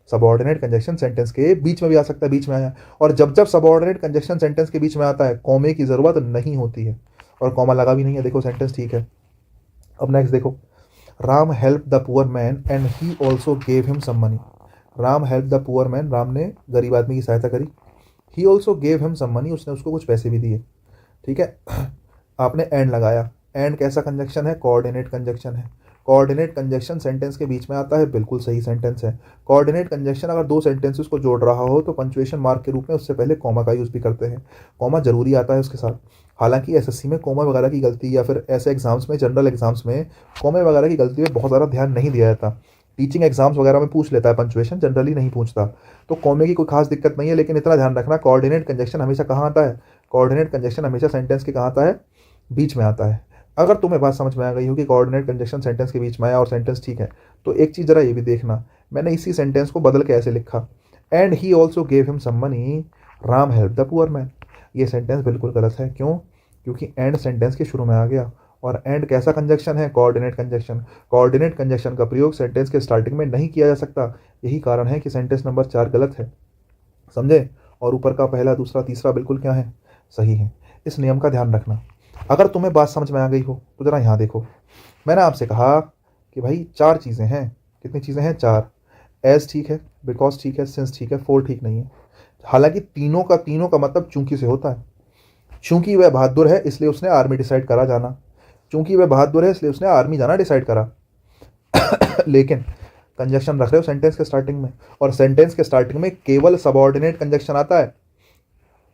सबऑर्डिनेट कंजक्शन सेंटेंस के बीच में भी आ सकता है, बीच में आया। और जब जब सबऑर्डिनेट कंजक्शन सेंटेंस के बीच में आता है कॉमे की ज़रूरत नहीं होती है और कॉमा लगा भी नहीं है। देखो, सेंटेंस ठीक है। अब नेक्स्ट देखो, Ram help the poor man and he also gave him some money. Ram help the poor man, Ram ने गरीब आदमी की सहायता करी। He also gave him some money, उसने उसको कुछ पैसे भी दिए, ठीक है। आपने एंड लगाया। एंड कैसा कंजक्शन है? कोऑर्डिनेट कंजक्शन है। कोऑर्डिनेट कंजक्शन सेंटेंस के बीच में आता है, बिल्कुल सही सेंटेंस है। कोऑर्डिनेट कंजक्शन अगर दो सेंटेंसेस को जोड़ रहा हो तो पंक्चुएशन मार्क के रूप में उससे पहले कॉमा का यूज़ भी करते हैं। कॉमा जरूरी आता है उसके साथ। हालांकि एसएससी में कॉमा वगैरह की गलती या फिर ऐसे एग्जाम्स में, जनरल एग्जाम्स में कॉमे वगैरह की गलती में बहुत ज़्यादा ध्यान नहीं दिया जाता। टीचिंग एग्जाम्स वगैरह में पूछ लेता है, पंक्चुएशन जनरली नहीं पूछता। तो कॉमे की कोई खास दिक्कत नहीं है, लेकिन इतना ध्यान रखना, कोऑर्डिनेट कंजक्शन हमेशा कहाँ आता है? कोऑर्डिनेट कंजक्शन हमेशा सेंटेंस के कहाँ आता है? बीच में आता है। अगर तुम्हें बात समझ में आ गई हो कि कोऑर्डिनेट कंजक्शन सेंटेंस के बीच में आया और सेंटेंस ठीक है, तो एक चीज़ जरा ये भी देखना, मैंने इसी सेंटेंस को बदल के ऐसे लिखा, and he also gave him some money, Ram help the poor man. ये सेंटेंस बिल्कुल गलत है। क्यों? क्योंकि एंड सेंटेंस के शुरू में आ गया और एंड कैसा कंजक्शन है? Coordinate conjunction. कोऑर्डिनेट कंजक्शन का प्रयोग सेंटेंस के स्टार्टिंग में नहीं किया जा सकता। यही कारण है कि सेंटेंस नंबर 4 गलत है, समझे। और ऊपर का पहला, दूसरा, तीसरा बिल्कुल क्या है? सही है। इस नियम का ध्यान रखना। अगर तुम्हें बात समझ में आ गई हो तो जरा यहाँ देखो, मैंने आपसे कहा कि भाई 4 चीज़ें हैं। कितनी चीज़ें हैं? 4। एज ठीक है, बिकॉज ठीक है, सिंस ठीक है, फोर ठीक नहीं है। हालांकि तीनों का मतलब चूंकि से होता है। चूंकि वह बहादुर है इसलिए उसने आर्मी डिसाइड करा जाना। चूंकि वह बहादुर है इसलिए उसने आर्मी जाना डिसाइड करा। लेकिन कंजक्शन रख रहे हो सेंटेंस के स्टार्टिंग में, और सेंटेंस के स्टार्टिंग में केवल सबऑर्डिनेट कंजक्शन आता है।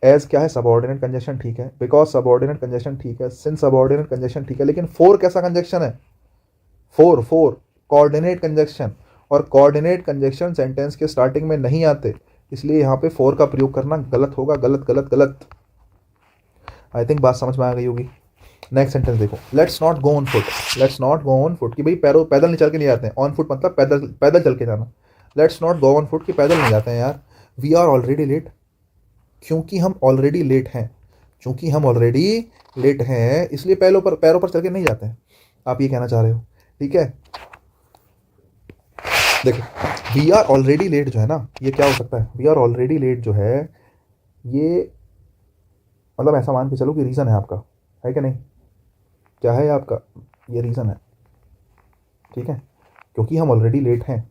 एज क्या है? सबऑर्डिनेट कंजक्शन ठीक है, बिकॉज सबऑर्डिनेट कंजक्शन ठीक है, सिंस सबऑर्डिनेट कंजक्शन ठीक है, लेकिन फोर कैसा कंजक्शन है? Four coordinate conjunction. और कोऑर्डिनेट कंजक्शन सेंटेंस के स्टार्टिंग में नहीं आते, इसलिए यहाँ पे फोर का प्रयोग करना गलत होगा। गलत गलत गलत। आई थिंक बात समझ में आ गई होगी। नेक्स्ट सेंटेंस देखो, let's not go on foot. Let's not go on foot कि भाई पैदल नहीं चल के नहीं जाते हैं। ऑन फुट मतलब पैदल पैदल चल के जाना। Let's not go on foot कि पैदल नहीं जाते हैं यार। वी आर ऑलरेडी लेट, क्योंकि हम ऑलरेडी लेट हैं। क्योंकि हम ऑलरेडी लेट हैं इसलिए पैरों पर चल के नहीं जाते हैं। आप ये कहना चाह रहे हो, ठीक है। देखो, वी आर ऑलरेडी लेट जो है ना, ये क्या हो सकता है? वी आर ऑलरेडी लेट जो है, ये मतलब ऐसा मान के चलो कि रीज़न है आपका, है कि नहीं? क्या है आपका? ये रीज़न है, ठीक है। क्योंकि हम ऑलरेडी लेट हैं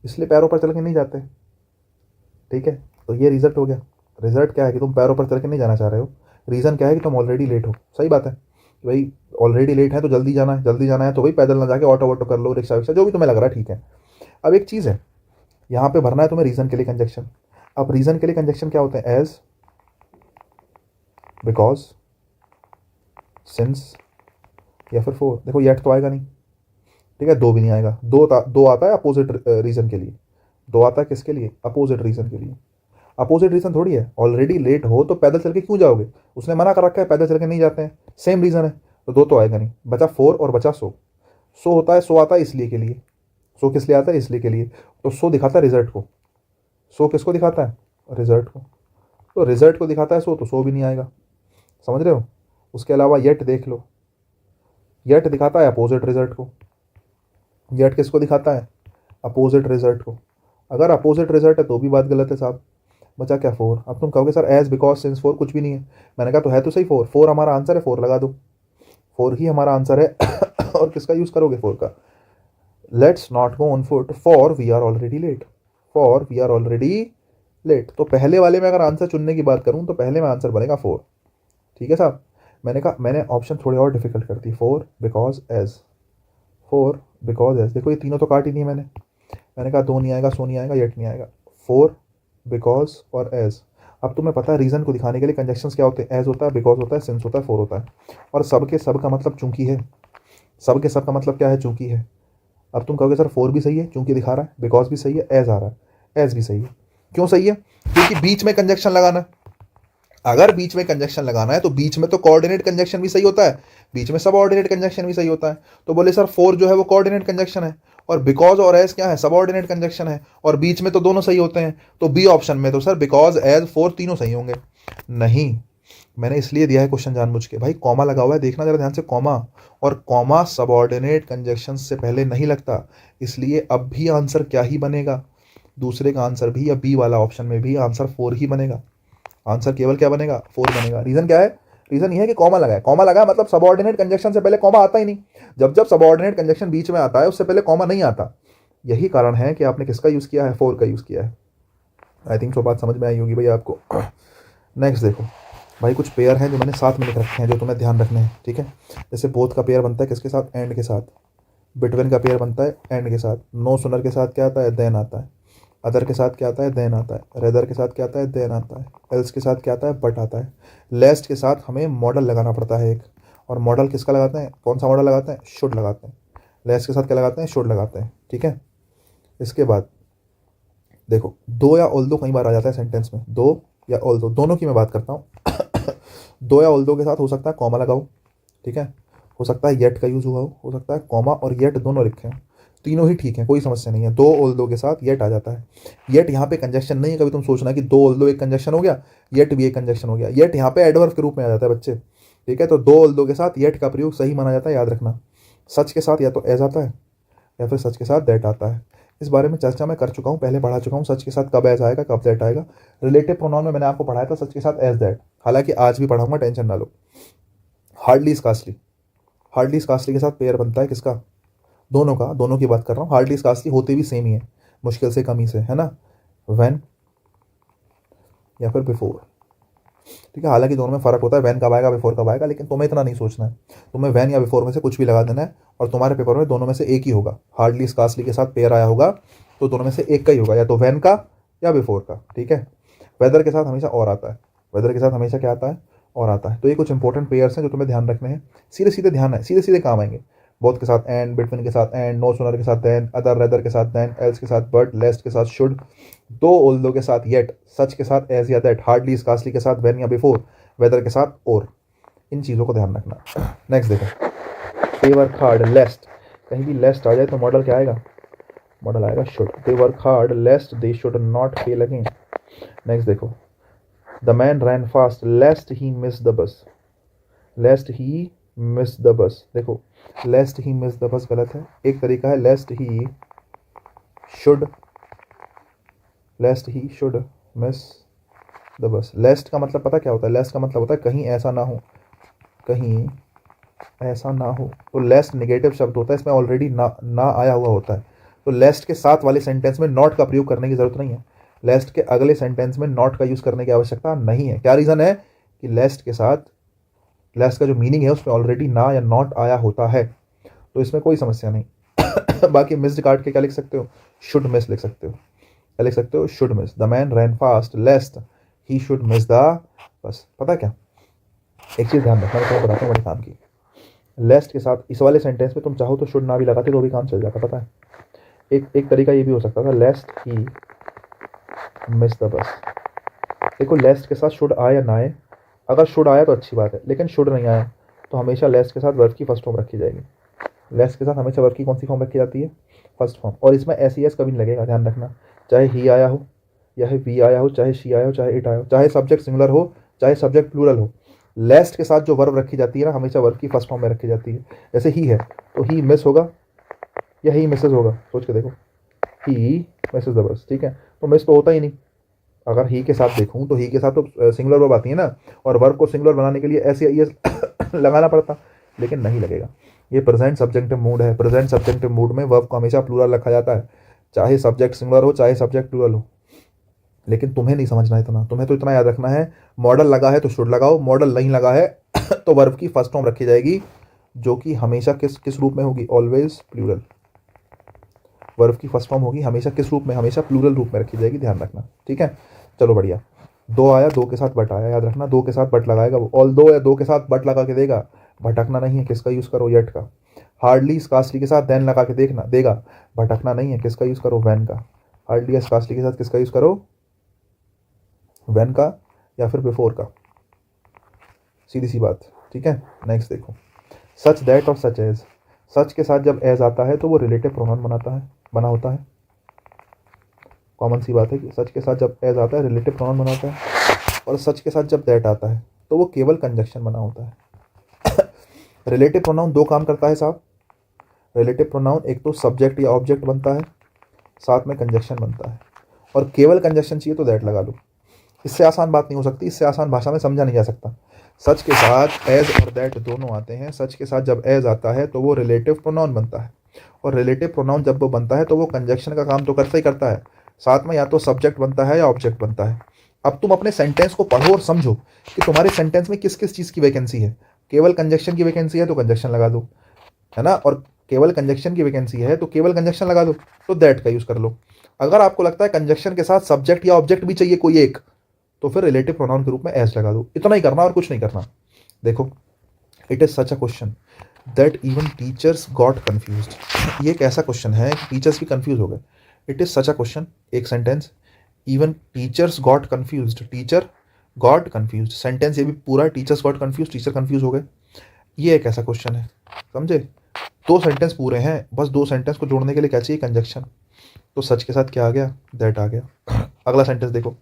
इसलिए पैरों पर चल के नहीं जाते, ठीक है। तो ये रिजल्ट हो गया। रिजल्ट क्या है? कि तुम पैरों पर चल के नहीं जाना चाह रहे हो। रीज़न क्या है? कि तुम ऑलरेडी लेट हो। सही बात है कि भाई ऑलरेडी लेट है तो जल्दी जाना है। जल्दी जाना है तो भाई पैदल ना जाके ऑटो वोटो कर लो, रिक्शा विक्शा, जो भी तुम्हें लग रहा है, ठीक है। अब एक चीज़ है, यहाँ पे भरना है तुम्हें रीज़न के लिए कंजक्शन। अब रीज़न के लिए कंजक्शन क्या होते हैं? एज, बिकॉज, सिंस या फिर फोर। देखो येट तो आएगा नहीं, ठीक है, दो भी नहीं आएगा। दो आता है अपोजिट रीज़न के लिए। दो आता है किसके लिए? अपोजिट रीजन के लिए। अपोजिट रीजन थोड़ी है, ऑलरेडी लेट हो तो पैदल चल के क्यों जाओगे? उसने मना कर रखा है पैदल चल के नहीं जाते हैं, सेम रीजन है, तो दो तो आएगा नहीं, बचा 4 और बचा 100। 100 होता है, 100 आता है इसलिए के लिए, 100 किस लिए आता है? इसलिए के लिए। तो 100 दिखाता है रिजल्ट को, 100 किसको दिखाता है? रिजल्ट को। तो रिजल्ट को दिखाता है 100, तो 100 भी नहीं आएगा, समझ रहे हो? उसके अलावा येट देख लो, येट दिखाता है अपोजिट रिजल्ट को। येट किसको दिखाता है? अपोजिट रिजल्ट को। अगर अपोजिट रिजल्ट है तो भी बात गलत है साहब। बचा क्या? 4। अब तुम कहोगे सर एज बिकॉज सिंस 4 कुछ भी नहीं है। मैंने कहा तो है तो सही 4, 4 हमारा आंसर है, 4 लगा दो, 4 ही हमारा आंसर है। और किसका यूज करोगे? 4 का। Let's not go on foot for we are already late, for we are already late. तो पहले वाले में अगर आंसर चुनने की बात करूं तो पहले में आंसर बनेगा 4। ठीक है साहब। मैंने कहा मैंने ऑप्शन थोड़े और डिफिकल्ट कर दी, 4 बिकॉज एज, 4 बिकॉज एज। देखो ये तीनों तो काट ही नहीं मैंने कहा 2 नहीं आएगा, 100 नहीं आएगा, येट नहीं आएगा, 4 बिकॉज और एज। अब तुम्हें पता है रीजन को दिखाने के लिए कंजक्शंस क्या होते हैं? एज होता है, बिकॉज होता है, सिंस होता है, 4 होता है। और सब के सब का मतलब चूंकि है, सब के सब का मतलब क्या है? चूंकि है। अब तुम कहोगे सर 4 भी सही है, चूंकि दिखा रहा है, बिकॉज भी सही है, एज आ रहा है, एज भी सही है। क्यों सही है? क्योंकि बीच में कंजक्शन लगाना है। अगर बीच में कंजक्शन लगाना है तो बीच में तो कोऑर्डिनेट कंजक्शन भी सही होता है, बीच में सबऑर्डिनेट कंजक्शन भी सही होता है। तो बोले सर 4 जो है वो कोऑर्डिनेट कंजक्शन है, और बिकॉज और एज क्या है? सबऑर्डिनेट कंजक्शन है, और बीच में तो दोनों सही होते हैं। तो बी ऑप्शन में तो सर बिकॉज एज 4 तीनों सही होंगे। नहीं, मैंने इसलिए दिया है क्वेश्चन जानबूझ के, भाई कॉमा लगा हुआ है, देखना जरा ध्यान से कॉमा, और कॉमा सबऑर्डिनेट कंजक्शन से पहले नहीं लगता, इसलिए अब भी आंसर क्या ही बनेगा? दूसरे का आंसर भी, या बी वाला ऑप्शन में भी आंसर 4 ही बनेगा। आंसर केवल क्या बनेगा? 4 बनेगा। रीजन क्या है? रीजन ये है कि कॉमा लगा है, कॉमा लगा है मतलब सबऑर्डिनेट कंजक्शन से पहले कॉमा आता ही नहीं। जब जब सबऑर्डिनेट कंजक्शन बीच में आता है उससे पहले कॉमा नहीं आता। यही कारण है कि आपने किसका यूज किया है? 4 का यूज किया है। आई थिंक तो बात समझ में आई होगी भाई आपको। नेक्स्ट देखो भाई, कुछ पेयर हैं जो मैंने साथ में लिख रखे हैं जो तुम्हें ध्यान रखने हैं, ठीक है? जैसे बोथ का पेयर बनता है किसके साथ? एंड के साथ। बिटवीन का पेयर बनता है एंड के साथ। नो सुनर के साथ क्या आता है? देन आता है। अदर के साथ क्या आता है? देन आता है। रेदर के साथ क्या आता है? देन आता है। एल्स के साथ क्या आता है? बट आता है। लेस्ट के साथ हमें मॉडल लगाना पड़ता है एक, और मॉडल किसका लगाते हैं? कौन सा मॉडल लगाते हैं? शुड लगाते हैं। लेस्ट के साथ क्या लगाते हैं? शुड लगाते हैं, ठीक है? इसके बाद देखो, दो या ऑल्दो कई बार आ जाता है सेंटेंस में, दो या ऑल्दो, दोनों की मैं बात करता हूँ। दो या ऑल्दो के साथ हो सकता है कॉमा लगाओ, ठीक है? हो सकता है येट का यूज हुआ हो सकता है कॉमा और येट दोनों लिखे हैं, तीनों ही ठीक है, कोई समस्या नहीं है। दो ऑल्दो के साथ येट आ जाता है। येट यहाँ पे कंजक्शन नहीं है, कभी तुम सोचना कि दो ऑल्दो एक कंजक्शन हो गया, येट भी एक कंजक्शन हो गया। येट यहाँ पे एडवर्ब के रूप में आ जाता है बच्चे, ठीक है? तो दो ऑल्दो के साथ येट का प्रयोग सही माना जाता है, याद रखना। सच के साथ या तो एज आता है या फिर सच के साथ दैट आता है। इस बारे में चर्चा मैं कर चुका हूँ, पहले पढ़ा चुका हूँ, सच के साथ कब एज आएगा कब दैट आएगा। रिलेटिव प्रोनाउन में मैंने आपको पढ़ाया था सच के साथ एज दैट, हालांकि आज भी पढ़ाऊंगा, टेंशन ना लो। हार्डली स्कार्सली, हार्डली स्कार्सली के साथ पेयर बनता है किसका? दोनों का, दोनों की बात कर रहा हूँ। हार्डली स्कार्सली होते भी सेम ही है, मुश्किल से कमी से, है ना? व्हेन या फिर बिफोर, ठीक है? हालांकि दोनों में फर्क होता है, व्हेन कब आएगा बिफोर कब आएगा, लेकिन तुम्हें इतना नहीं सोचना है, तुम्हें व्हेन या बिफोर में से कुछ भी लगा देना है, और तुम्हारे पेपर में दोनों में से एक ही होगा। हार्डली स्कार्सली के साथ पेयर आया होगा तो दोनों में से एक का ही होगा, या तो व्हेन का या बिफोर का, ठीक है? वेदर के साथ हमेशा और आता है, वेदर के साथ हमेशा क्या आता है? और आता है। तो ये कुछ इंपॉर्टेंट पेयर्स हैं जो तुम्हें ध्यान रखने हैं, सीधे सीधे ध्यान है, सीधे सीधे काम आएंगे। बोथ के साथ एंड, बिटवीन के साथ एंड, नो सुनर के साथ देन, अदर रेदर के साथ देन, एल्स के साथ बट, लेस्ट के साथ शुड, दो ऑल्दो के साथ येट, सच के साथ एज या दैट, हार्डली स्कार्सली के साथ व्हेन या बिफोर, वेदर के साथ और। इन चीज़ों को ध्यान रखना। नेक्स्ट देखो, दे वर्क हार्ड लेस्ट, कहीं भी लेस्ट आ जाए तो मॉडल क्या आएगा? मॉडल आएगा should. They work hard lest they should not fail again. Next देखो, the man ran fast lest he miss the bus, lest he miss the बस। देखो लेस्ट ही मिस द बस गलत है, एक तरीका है lest he should, lest he should miss the bus. Lest का मतलब पता क्या होता है? लेस्ट का मतलब होता है कहीं ऐसा ना हो, कहीं ऐसा ना हो। तो लेस्ट नेगेटिव शब्द होता है, इसमें ऑलरेडी ना आया हुआ होता है, तो लेस्ट के साथ वाले सेंटेंस में नॉट का प्रयोग करने की जरूरत नहीं है। लेस्ट के अगले सेंटेंस में नॉट का यूज करने की आवश्यकता नहीं है। क्या रीजन है? कि लेस्ट के साथ, लेस्ट का जो मीनिंग है उसमें ऑलरेडी ना या नॉट आया होता है, तो इसमें कोई समस्या नहीं। बाकी मिस्ड काट के क्या लिख सकते हो? शुड मिस लिख सकते हो। क्या लिख सकते हो? Should miss. The man ran fast lest he should miss the bus. पता क्या, एक चीज ध्यान रखना, मैं तुम्हें बताता हूँ बड़े काम की। लेस्ट के साथ इस वाले सेंटेंस में तुम चाहो तो शुड ना भी लगाते तो भी काम चल जाता, पता है? एक तरीका ये भी हो सकता था, लेस्ट ही मिस द बस। देखो लेस्ट के साथ शुड आए या ना आए, अगर शुड आया तो अच्छी बात है, लेकिन शुड नहीं आया तो हमेशा लेस्ट के साथ वर्ब की फर्स्ट फॉर्म रखी जाएगी। लेस्ट के साथ हमेशा वर्ब की कौन सी फॉर्म रखी जाती है? First form. और इसमें एस ई एस कभी नहीं लगेगा, ध्यान रखना। चाहे ही आया हो, या वी आया हो, चाहे शी आया हो, चाहे इट आया हो, चाहे सब्जेक्ट सिंगुलर हो, चाहे सब्जेक्ट प्लूरल हो, लेस्ट के साथ जो वर्ब रखी जाती है ना, हमेशा वर्ब की फर्स्ट फॉर्म में रखी जाती है। जैसे ही है तो ही मिस होगा या ही मिसेज होगा, सोच के देखो। ही मिसेज द बस, ठीक है, तो मिस तो होता ही नहीं। अगर ही के साथ देखूं तो ही के साथ तो सिंगुलर वर्ब आती है ना, और वर्ब को सिंगुलर बनाने के लिए एस या ई एस लगाना पड़ता, लेकिन नहीं लगेगा। ये प्रेजेंट सब्जेक्टिव मूड है। प्रेजेंट सब्जेक्टिव मूड में वर्ब को हमेशा प्लूरल रखा जाता है, चाहे सब्जेक्ट सिंगुलर हो चाहे सब्जेक्ट प्लूरल हो। लेकिन तुम्हें नहीं समझना इतना, तुम्हें तो इतना याद रखना है, मॉडल लगा है तो शुड लगाओ, मॉडल नहीं लगा है तो वर्ब की फर्स्ट फॉर्म रखी जाएगी, जो कि हमेशा किस किस रूप में होगी? Always plural. वर्ब की फर्स्ट फॉर्म होगी हमेशा किस रूप में? हमेशा प्लूरल रूप में रखी जाएगी, ध्यान रखना, ठीक है। चलो बढ़िया। दो आया, दो के साथ बट आया, याद रखना, दो के साथ बट लगाएगा वो। ऑल दो या दो के साथ बट लगा के देगा, भटकना नहीं है, किसका यूज करो? यट का। हार्डली स्कार्सली के साथ देन लगा के देखना देगा, भटकना नहीं है, किसका यूज करो? वैन का। हार्डली या स्कार्सली के साथ किसका यूज करो? वैन का या फिर बिफोर का, सीधी सी बात, ठीक है। नेक्स्ट देखो, सच दैट और सच एज। सच के साथ जब एज आता है तो वो रिलेटिव प्रोनाउन बना होता है। कॉमन सी बात है कि सच के साथ जब एज आता है रिलेटिव प्रोनाउन बना होता है, और सच के साथ जब दैट आता है तो वो केवल कंजक्शन बना होता है। रिलेटिव प्रोनाउन दो काम करता है साहब। रिलेटिव प्रोनाउन एक तो सब्जेक्ट या ऑब्जेक्ट बनता है, साथ में कंजक्शन बनता है, और केवल कंजक्शन चाहिए तो दैट लगा लो। इससे आसान बात नहीं हो सकती, इससे आसान भाषा में समझा नहीं जा सकता। सच के साथ एज और दैट दोनों आते हैं। सच के साथ जब एज आता है तो वो रिलेटिव प्रोनाउन बनता है, और रिलेटिव प्रोनाउन जब वो बनता है तो वो कंजक्शन का काम तो करता ही करता है, साथ में या तो सब्जेक्ट बनता है या ऑब्जेक्ट बनता है। अब तुम अपने सेंटेंस को पढ़ो और समझो कि तुम्हारे सेंटेंस में किस किस चीज़ की वैकेंसी है। केवल कंजक्शन की वैकेंसी है तो कंजक्शन लगा दो, है ना, और केवल कंजक्शन की वैकेंसी है तो केवल कंजक्शन लगा दो, तो दैट का यूज़ कर लो। अगर आपको लगता है कंजक्शन के साथ सब्जेक्ट या ऑब्जेक्ट भी चाहिए कोई एक, तो फिर रिलेटिव प्रोनाउन के रूप में एज लगा दो। इतना ही करना और कुछ नहीं करना। देखो, it is such a question that even teachers got confused. ये एक ऐसा क्वेश्चन है कि टीचर्स भी कंफ्यूज हो गए। It is such a question, एक sentence, even teachers got confused, teacher got confused, sentence ये भी पूरा, teachers got confuse, teacher confuse हो गए। ये एक ऐसा क्वेश्चन है, समझे। दो सेंटेंस पूरे हैं, बस दो सेंटेंस को जोड़ने के लिए क्या चाहिए? कंजक्शन। तो सच के साथ क्या आ गया? दैट आ गया। अगला सेंटेंस देखो,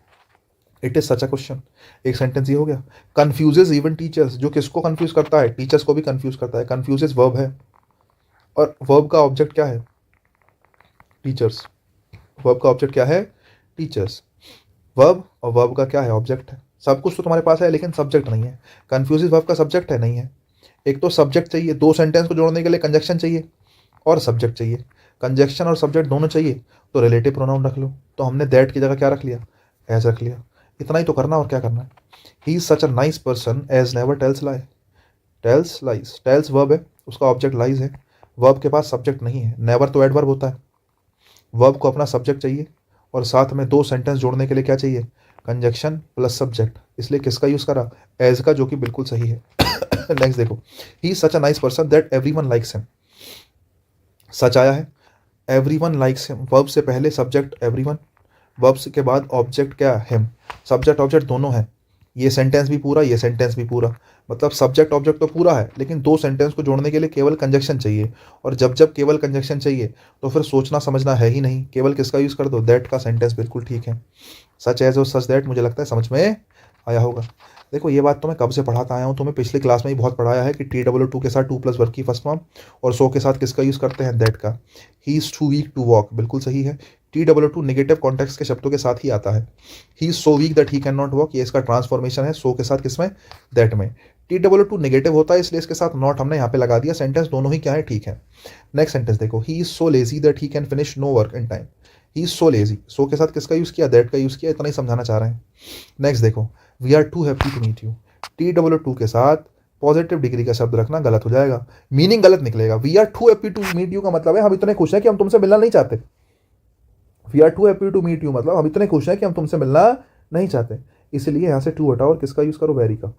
it is such a question, एक सेंटेंस ये हो गया। कन्फ्यूजेज इवन टीचर्स, जो किसको कंफ्यूज करता है? टीचर्स को भी कंफ्यूज करता है। कन्फ्यूजेज वर्ब है, और वर्ब का ऑब्जेक्ट क्या है? टीचर्स। वर्ब का ऑब्जेक्ट क्या है? टीचर्स। वर्ब और वर्ब का क्या है? ऑब्जेक्ट है। सब कुछ तो तुम्हारे पास है लेकिन सब्जेक्ट नहीं है। कन्फ्यूजेज वर्ब का सब्जेक्ट है? नहीं है। एक तो सब्जेक्ट चाहिए, दो सेंटेंस को जोड़ने के लिए कंजक्शन चाहिए और सब्जेक्ट चाहिए। कंजक्शन और सब्जेक्ट दोनों चाहिए तो रिलेटिव प्रोनाउन रख लो। तो हमने दैट की जगह क्या रख लिया? एज रख लिया। इतना ही तो करना, और क्या करना है। He is such a nice person as never tells lie. Tells lies, tells verb है, उसका ऑब्जेक्ट लाइज है। वर्ब के पास सब्जेक्ट नहीं है, नेवर तो एडवर्ब होता है। वर्ब को अपना सब्जेक्ट चाहिए, और साथ में दो सेंटेंस जोड़ने के लिए क्या चाहिए? Conjunction plus subject. इसलिए किसका यूज करा? एज का, जो कि बिल्कुल सही है। नेक्स्ट देखो, he is such a nice person that everyone likes him. Such आया है, एवरीवन लाइक्स हिम, वर्ब से पहले सब्जेक्ट एवरीवन, वर्ब के बाद ऑब्जेक्ट क्या? हिम। सब्जेक्ट ऑब्जेक्ट दोनों है, ये सेंटेंस भी पूरा, ये सेंटेंस भी पूरा, मतलब सब्जेक्ट ऑब्जेक्ट तो पूरा है, लेकिन दो सेंटेंस को जोड़ने के लिए केवल कंजक्शन चाहिए। और जब जब केवल कंजक्शन चाहिए तो फिर सोचना समझना है ही नहीं, केवल किसका यूज़ कर दो? दैट का। सेंटेंस बिल्कुल ठीक है। सच एज और सच दैट, मुझे लगता है समझ में आया होगा। देखो, ये बात तो मैं कब से पढ़ाता आया हूँ, तुम्हें पिछली क्लास में ही बहुत पढ़ाया है कि TW2 के साथ टू प्लस वर्ब की फर्स्ट फॉर्म, और सो के साथ किसका यूज़ करते हैं? दैट का। He is too weak to walk, बिल्कुल सही है। TW2 नेगेटिव कॉन्टेक्स्ट के शब्दों के साथ ही आता है। He is so weak that he can not walk, ये इसका ट्रांसफॉर्मेशन है, सो के साथ किसमें? दैट में। TW2 नेगेटिव होता है, इसलिए इसके साथ नॉट हमने यहाँ पे लगा दिया। सेंटेंस दोनों ही क्या है? ठीक है। नेक्स्ट सेंटेंस देखो, he is so lazy that he can finish no work in time. He is so lazy, so के साथ किसका यूज़ किया? दैट का यूज़ किया, इतना ही समझाना चाह रहे हैं। नेक्स्ट देखो, we are too happy to meet you. TW2 के साथ पॉजिटिव डिग्री का शब्द रखना गलत हो जाएगा, मीनिंग गलत निकलेगा। We are too happy to meet you का मतलब है हम इतने खुश हैं कि हम तुमसे मिलना नहीं चाहते। We are too happy to meet you मतलब हम इतने खुश हैं कि हम तुमसे मिलना नहीं चाहते। इसलिए यहाँ से टू हटाओ और किसका यूज़ करो? वेरी का।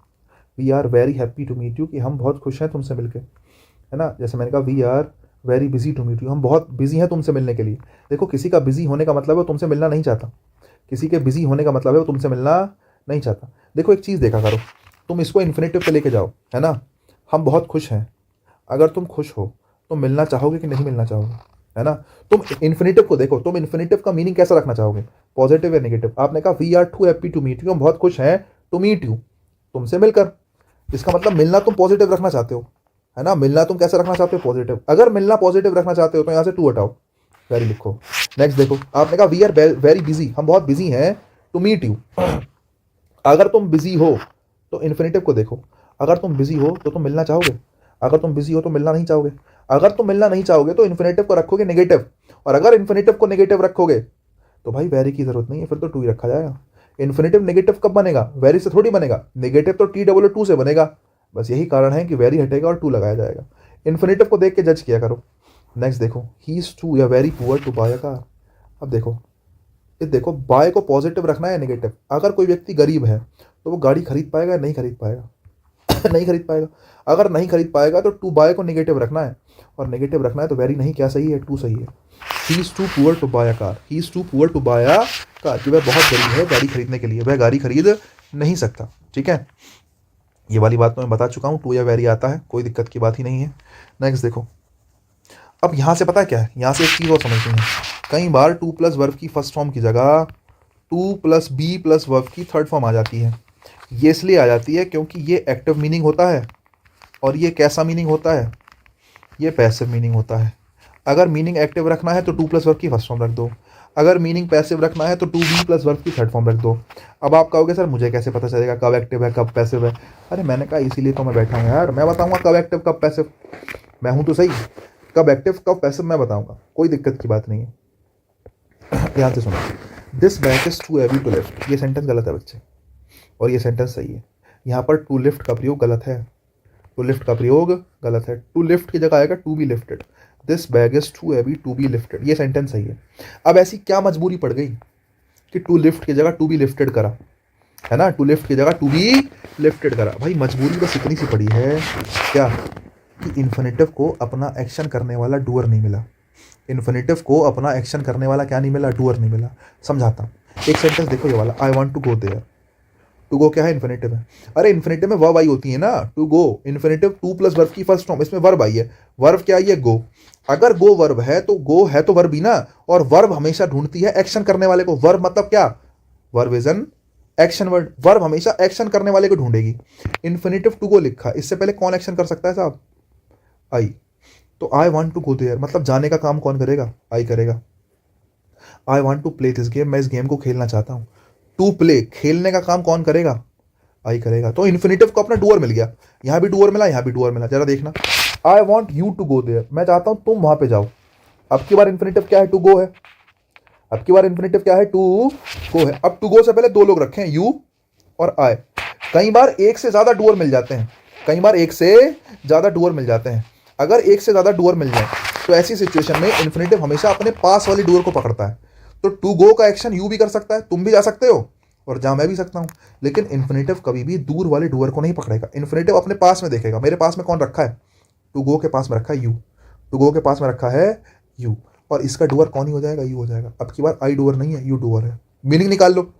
We are very happy to meet you, कि हम बहुत खुश हैं तुमसे मिलके, है ना। जैसे मैंने कहा, we are very busy to meet you, हम बहुत बिजी हैं तुमसे मिलने के लिए। देखो किसी का बिजी होने का मतलब है वो तुमसे मिलना नहीं चाहता, किसी के बिजी होने का मतलब है वो तुमसे मिलना नहीं चाहता। देखो एक चीज़ देखा करो, तुम इसको इन्फिनेटिव पे लेके जाओ, है ना, हम बहुत खुश हैं। अगर तुम खुश हो तो मिलना चाहोगे कि नहीं मिलना चाहोगे, है ना। तुम इन्फिनेटिव को देखो, तुम इन्फिनेटिव का मीनिंग कैसा रखना चाहोगे, पॉजिटिव या नेगेटिव। आपने कहा we are too happy to meet you, हम बहुत खुश हैं टू मीट यू, तुमसे मिलकर। इसका मतलब मिलना तुम पॉजिटिव रखना चाहते हो, है ना। मिलना तुम कैसे रखना चाहते हो, पॉजिटिव। अगर मिलना पॉजिटिव रखना चाहते हो तो यहाँ से टू हटाओ, वेरी लिखो। नेक्स्ट देखो, आपने कहा वी आर वेरी बिजी, हम बहुत बिजी हैं टू मीट यू। अगर तुम बिजी हो तो इन्फिनेटिव को देखो, अगर तुम बिजी हो तो तुम मिलना चाहोगे, अगर तुम बिजी हो तो मिलना नहीं चाहोगे। अगर तुम मिलना नहीं चाहोगे तो इन्फिनेटिव को रखोगे नेगेटिव, और अगर इन्फिनेटिव को नेगेटिव रखोगे तो भाई वेरी की जरूरत नहीं है, फिर तो टू ही रखा जाएगा। इन्फिनेटिव नेगेटिव कब बनेगा, वेरी से थोड़ी बनेगा, नेगेटिव तो टी डबल टू से बनेगा। बस यही कारण है कि वेरी हटेगा और टू लगाया जाएगा। इन्फिनेटिव को देख के जज किया करो। नेक्स्ट देखो, ही इज टू या very poor to buy a car. अब देखो, ये देखो बाय को पॉजिटिव रखना है नेगेटिव। अगर कोई व्यक्ति गरीब है तो वो गाड़ी खरीद पाएगा या नहीं खरीद पाएगा नहीं खरीद पाएगा। अगर नहीं खरीद पाएगा तो टू बाय को नेगेटिव रखना है, और नेगेटिव रखना है तो वेरी नहीं, क्या सही है, टू सही है। He is too poor to buy a car, he is too poor to buy a car, कि वह बहुत गरीब है गाड़ी खरीदने के लिए, वह गाड़ी खरीद नहीं सकता। ठीक है, ये वाली बात तो मैं बता चुका हूँ, टू या वेरी आता है, कोई दिक्कत की बात ही नहीं है। नेक्स्ट देखो, अब यहाँ से पता है क्या है, यहाँ से एक चीज़ और समझते हैं। कई बार टू प्लस वर्ब की फर्स्ट फॉर्म की जगह to plus be plus verb की थर्ड फॉर्म आ जाती है। ये इसलिए आ जाती है क्योंकि ये एक्टिव मीनिंग होता है, और ये कैसा मीनिंग होता है, ये पैसिव मीनिंग होता है। अगर मीनिंग एक्टिव रखना है तो टू प्लस वर्ब की फर्स्ट फॉर्म रख दो, अगर मीनिंग पैसिव रखना है तो टू बी प्लस वर्ब की थर्ड फॉर्म रख दो। अब आप कहोगे सर मुझे कैसे पता चलेगा कब एक्टिव है कब पैसिव है। अरे मैंने कहा इसीलिए तो मैं बैठा हूँ यार, मैं बताऊंगा कब एक्टिव कब पैसिव। मैं हूँ तो सही, कब एक्टिव कब पैसिव मैं बताऊंगा, कोई दिक्कत की बात नहीं है। ध्यान से सुनो, this bag is too heavy to lift, ये सेंटेंस गलत है बच्चे, और ये सेंटेंस सही है। यहाँ पर टू लिफ्ट का प्रयोग गलत है, टू लिफ्ट का प्रयोग गलत है। टू लिफ्ट की जगह आएगा to be lifted. This bag is too heavy to be lifted, ये सेंटेंस सही है। अब ऐसी क्या मजबूरी पड़ गई कि टू लिफ्ट की जगह टू बी लिफ्टेड करा, है ना, टू लिफ्ट की जगह टू बी लिफ्टेड करा। भाई मजबूरी बस इतनी सी पड़ी है क्या, कि इन्फिनेटिव को अपना एक्शन करने वाला डूअर नहीं मिला। इन्फिनेटिव को अपना एक्शन करने वाला क्या नहीं मिला, डूअर नहीं मिला। समझाता हूँ, एक सेंटेंस देखो ये वाला, I want to go there. To go क्या है, इन्फिनेटिव है। अरे इन्फिनेटिव में वर्ब आई होती है ना, to go, infinitive to plus verb की फर्स्ट फॉर्म, इसमें वर्ब आई है। वर्ब क्या आई है, गो। अगर गो वर्ब है तो गो है तो वर्ब ही ना, और वर्ब हमेशा ढूंढती है एक्शन करने वाले को। वर्ब मतलब क्या, verb is an action word, verb हमेशा एक्शन करने वाले को ढूंढेगी। इन्फिनेटिव टू गो लिखा, इससे पहले कौन एक्शन कर सकता है साहब, आई। तो I want to go there मतलब जाने का काम कौन करेगा, आई करेगा। I want to play this game, मैं इस गेम को खेलना चाहता हूँ। टू प्ले, खेलने का काम कौन करेगा, आई करेगा। तो इन्फिनेटिव को अपना डूअर मिल गया, यहाँ भी डूअर मिला यहाँ भी डूअर मिला। जरा देखना, I want you to go there, मैं चाहता हूँ तुम वहां पे जाओ। अब की बार इन्फिनेटिव क्या है, टू गो है। अब की बार इन्फिनेटिव क्या है, टू गो है। अब टू गो से पहले दो लोग रखे हैं, यू और आई। कई बार एक से ज्यादा डूअर मिल जाते हैं, कई बार एक से ज्यादा डूअर मिल जाते हैं। अगर एक से ज्यादा डूअर मिल जाए तो ऐसी सिचुएशन में इन्फिनेटिव हमेशा अपने पास वाली डूअर को पकड़ता है। तो टू गो का एक्शन यू भी कर सकता है, तुम भी जा सकते हो, और जहां मैं भी सकता हूं। लेकिन इन्फिनेटिव कभी भी दूर वाले डूअर को नहीं पकड़ेगा, इन्फिनेटिव अपने पास में देखेगा, मेरे पास में कौन रखा है, टू गो के पास में रखा है यू, टू गो के पास में रखा है यू, और इसका डूअर कौन ही हो जाएगा, यू हो जाएगा। अब की बार आई डूअर नहीं है, यू डूअर है। मीनिंग निकाल लो,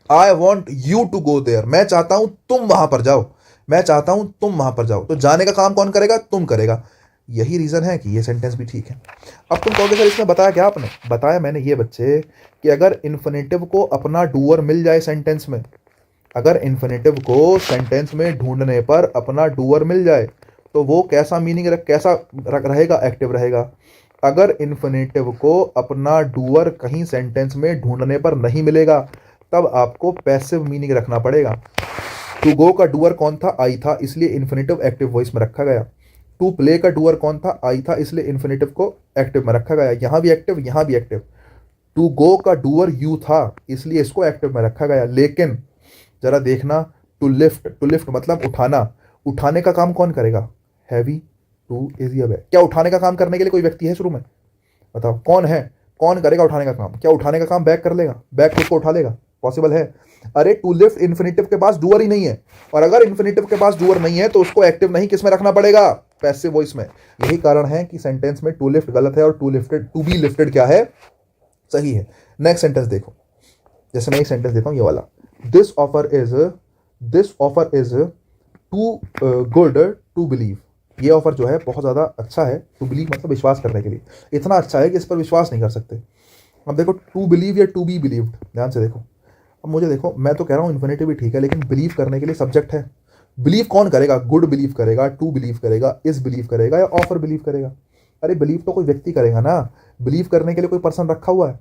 I want you to go there, मैं चाहता हूं तुम वहां पर जाओ, मैं चाहता हूं तुम वहां पर जाओ। तो जाने का काम कौन करेगा, तुम करेगा। यही रीजन है कि ये सेंटेंस भी ठीक है। अब तुम कहोगे सर इसमें बताया क्या आपने, बताया मैंने ये बच्चे कि अगर इन्फिनेटिव को अपना डूअर मिल जाए सेंटेंस में, अगर इन्फिनेटिव को सेंटेंस में ढूंढने पर अपना डूअर मिल जाए तो वो कैसा मीनिंग रहेगा, एक्टिव रहेगा। अगर इन्फिनेटिव को अपना डूअर कहीं सेंटेंस में ढूंढने पर नहीं मिलेगा तब आपको पैसिव मीनिंग रखना पड़ेगा। टू गो का डूअर कौन था, आई था, इसलिए इन्फिनेटिव एक्टिव वॉइस में रखा गया। टू प्ले का डूअर कौन था, आई था, इसलिए इन्फिनेटिव को एक्टिव में रखा गया। यहां भी एक्टिव यहां भी एक्टिव। टू गो का डूअर यू था, इसलिए इसको एक्टिव में रखा गया। लेकिन जरा देखना, टू लिफ्ट, टू लिफ्ट मतलब उठाना, उठाने का काम कौन करेगा, heavy two is a bag. क्या उठाने का काम करने के लिए कोई व्यक्ति है शुरू में, बताओ कौन है, कौन करेगा उठाने का काम, क्या उठाने का काम बैग कर लेगा, बैग खुद को उठा लेगा, पॉसिबल है। अरे टू लिफ्ट इन्फिनेटिव के पास डूअर ही नहीं है, और अगर इन्फिनेटिव के पास डूअर नहीं है तो उसको एक्टिव नहीं किस में रखना पड़ेगा, पैसिव वॉइस में। यही कारण है कि सेंटेंस में टू लिफ्ट गलत है और to lifted, to be lifted क्या है, सही है। नेक्स्ट सेंटेंस देखो, जैसे मैं एक सेंटेंस देता हूं ये वाला, this offer is too good to believe. ये ऑफर जो है बहुत ज़्यादा अच्छा है, टू बिलीव मतलब विश्वास करने के लिए, इतना अच्छा है कि इस पर विश्वास नहीं कर सकते। अब देखो टू बिलीव या टू बी बिलीव्ड, ध्यान से देखो। अब मुझे देखो, मैं तो कह रहा हूँ इन्फिनेटिव भी ठीक है, लेकिन बिलीव करने के लिए सब्जेक्ट है। बिलीव कौन करेगा, गुड बिलीव करेगा, टू बिलीव करेगा, इस बिलीव करेगा या ऑफर बिलीव करेगा। अरे बिलीव तो कोई व्यक्ति करेगा ना, बिलीव करने के लिए कोई पर्सन रखा हुआ है,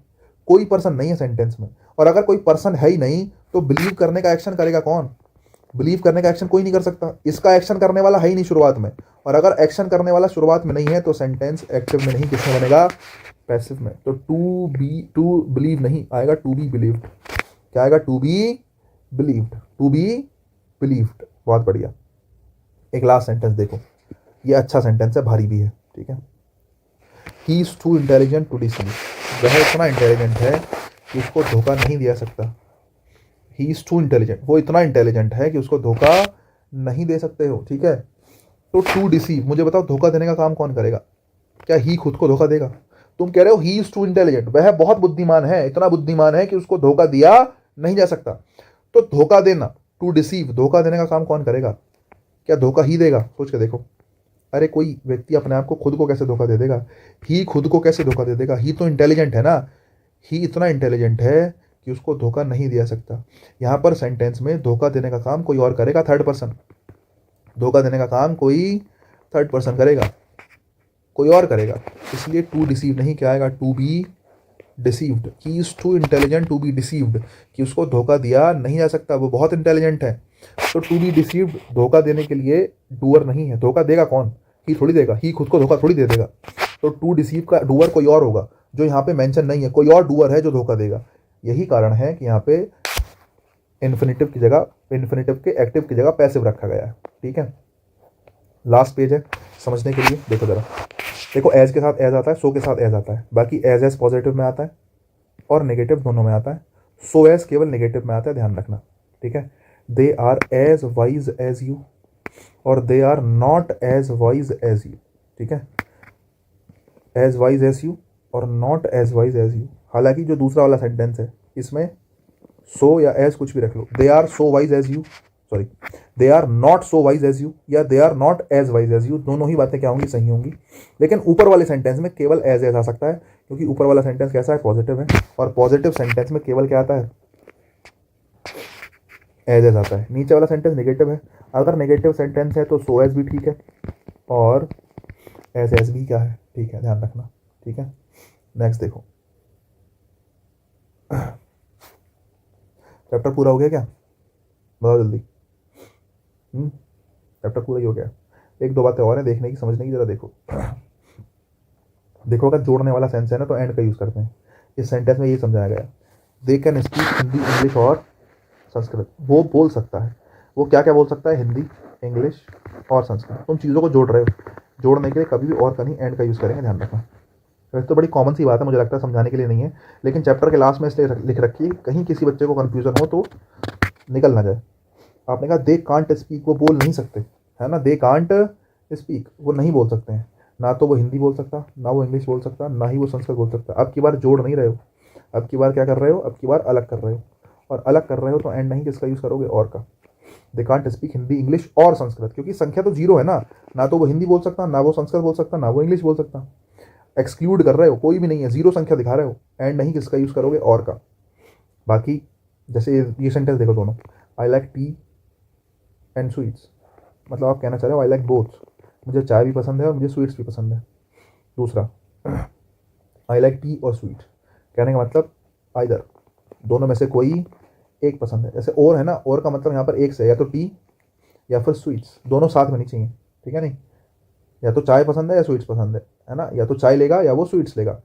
कोई पर्सन नहीं है सेंटेंस में। और अगर कोई पर्सन है ही नहीं तो बिलीव करने का एक्शन करेगा कौन, बिलीव करने का एक्शन कोई नहीं कर सकता, इसका एक्शन करने वाला है ही नहीं शुरुआत में। और अगर एक्शन करने वाला शुरुआत में नहीं है तो सेंटेंस एक्टिव में नहीं, किसमें बनेगा, पैसिव में। तो टू बिलीव नहीं आएगा, टू बी बिलीव्ड। क्या आएगा, to be believed, to be believed. बहुत बढ़िया। एक लास्ट सेंटेंस देखो, ये अच्छा सेंटेंस है, भारी भी है, ठीक है। He is too intelligent to deceive. वह इतना इंटेलिजेंट है कि उसको धोखा नहीं दिया सकता। ही इज टू इंटेलिजेंट, वो इतना इंटेलिजेंट है कि उसको धोखा नहीं दे सकते हो, ठीक है। तो टू डिसीव, मुझे बताओ धोखा देने का काम कौन करेगा, क्या ही खुद को धोखा देगा। तुम कह रहे हो ही इज टू इंटेलिजेंट, वह बहुत बुद्धिमान है, इतना बुद्धिमान है कि उसको धोखा दिया नहीं जा सकता। तो धोखा देना, टू डिसीव, धोखा देने का काम कौन करेगा, क्या धोखा ही देगा, सोच के देखो। अरे कोई व्यक्ति अपने आप को खुद को कैसे धोखा दे देगा, ही खुद को कैसे धोखा दे देगा, ही तो इंटेलिजेंट है ना, ही इतना इंटेलिजेंट है कि उसको धोखा नहीं दिया सकता। यहां पर सेंटेंस में धोखा देने का काम कोई और करेगा, थर्ड पर्सन। धोखा देने का काम कोई थर्ड पर्सन करेगा, कोई और करेगा, इसलिए टू डिसीव नहीं, क्या आएगा, to be deceived. He is too intelligent to be deceived, कि उसको धोखा दिया नहीं जा सकता, वो बहुत इंटेलिजेंट है। तो टू बी डिसीव्ड धोखा देने के लिए डूअर नहीं है, धोखा देगा कौन, ही थोड़ी देगा, ही खुद को धोखा थोड़ी दे देगा। तो टू डिसीव का डूअर कोई और होगा, जो यहाँ पे मेंशन नहीं है, कोई और डूअर है जो धोखा देगा। यही कारण है कि यहाँ पे इन्फिनेटिव की जगह, इन्फिनेटिव के एक्टिव की जगह पैसिव रखा गया है, ठीक है। लास्ट पेज है समझने के लिए, देखो जरा। देखो एज के साथ एज आता है, सो के साथ एज आता है, बाकी एज पॉजिटिव में आता है और नेगेटिव दोनों में आता है। सो एज केवल नेगेटिव में आता है, ध्यान रखना, ठीक है। They are as wise as you और they are not as wise as you, ठीक है। एज वाइज एज यू और not as wise as you. हालांकि जो दूसरा वाला सेंटेंस है इसमें सो या एज कुछ भी रख लो, they are so wise as you, sorry they are not so wise as you या they are not as wise as you, दोनों ही बातें क्या होंगी, सही होंगी। लेकिन ऊपर वाले सेंटेंस में केवल एज आ सकता है, क्योंकि ऊपर वाला सेंटेंस कैसा है, पॉजिटिव है, और पॉजिटिव सेंटेंस में केवल क्या आता है, एज आता है। नीचे वाला सेंटेंस नेगेटिव है, अगर नेगेटिव सेंटेंस है तो सो एज भी ठीक है और एज भी क्या है, ठीक है, ध्यान रखना, ठीक है। नेक्स्ट देखो, चैप्टर पूरा हो गया क्या, बताओ जल्दी। चैप्टर पूरा ही हो गया। एक दो बातें और हैं देखने की, समझने की, जरा देखो। देखो अगर जोड़ने वाला सेंस है ना तो एंड का यूज करते हैं। इस सेंटेंस में ये समझाया गया, they can speak Hindi English और संस्कृत। वो बोल सकता है, वो क्या क्या बोल सकता है, हिंदी इंग्लिश और संस्कृत। तुम चीज़ों को जोड़ रहे हो, जोड़ने के लिए कभी भी और का नहीं एंड का यूज़ करेंगे, ध्यान रखना। वैसे तो बड़ी कॉमन सी बात है, मुझे लगता है समझाने के लिए नहीं है, लेकिन चैप्टर के लास्ट में इसलिए लिख रखी है, कहीं किसी बच्चे को कन्फ्यूजन हो तो निकल ना जाए। आपने कहा दे कांट स्पीक, वो बोल नहीं सकते, है ना, दे कांट स्पीक, वो नहीं बोल सकते हैं, ना तो वो हिंदी बोल सकता, ना वो इंग्लिश बोल सकता, ना ही वो संस्कृत बोल सकता। अब की बार जोड़ नहीं रहे हो, अब की बार क्या कर रहे हो, अब की बार अलग कर रहे हो, और अलग कर रहे हो तो एंड नहीं किसका यूज़ करोगे, और का। They can't speak Hindi English और संस्कृत, क्योंकि संख्या तो जीरो है ना तो वो हिंदी बोल सकता, ना वो संस्कृत बोल सकता, ना वो इंग्लिश बोल सकता। एक्सक्लूड कर रहे हो, कोई भी नहीं है, जीरो संख्या दिखा रहे हो, एंड नहीं किसका यूज़ करोगे, और का। बाकी जैसे ये सेंटेंस देखो दोनों, I like T and sweets, मतलब आप कहना चाह रहे हो आई लाइक बोथ, मुझे चाय भी पसंद है और मुझे स्वीट्स भी पसंद है। दूसरा आई लाइक टी और स्वीट, कहने का मतलब आइदर, दोनों में से कोई एक पसंद है। जैसे और है ना, और का मतलब यहाँ पर एक से, या तो टी या फिर स्वीट्स, दोनों साथ में नहीं चाहिए, ठीक है, नहीं, या तो चाय पसंद है या स्वीट्स पसंद है ना, या तो चाय लेगा या वो स्वीट्स लेगा,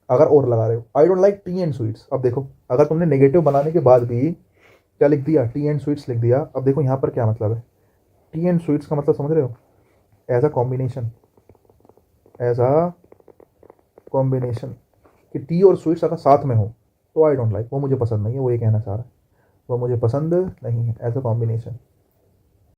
अगर और लगा रहे हो। I don't like T and sweets. अब देखो अगर तुमने नेगेटिव बनाने के बाद भी क्या लिख दिया, टी एंड स्वीट्स लिख दिया। अब देखो यहाँ पर क्या मतलब है, टी एंड स्वीट्स का मतलब समझ रहे हो, as a combination, as a combination, कि टी और स्वीट्स अगर साथ में हो तो आई डोंट लाइक, वो मुझे पसंद नहीं है, वो ये कहना चाह रहा है। वो मुझे पसंद नहीं है, एज अ कॉम्बिनेशन।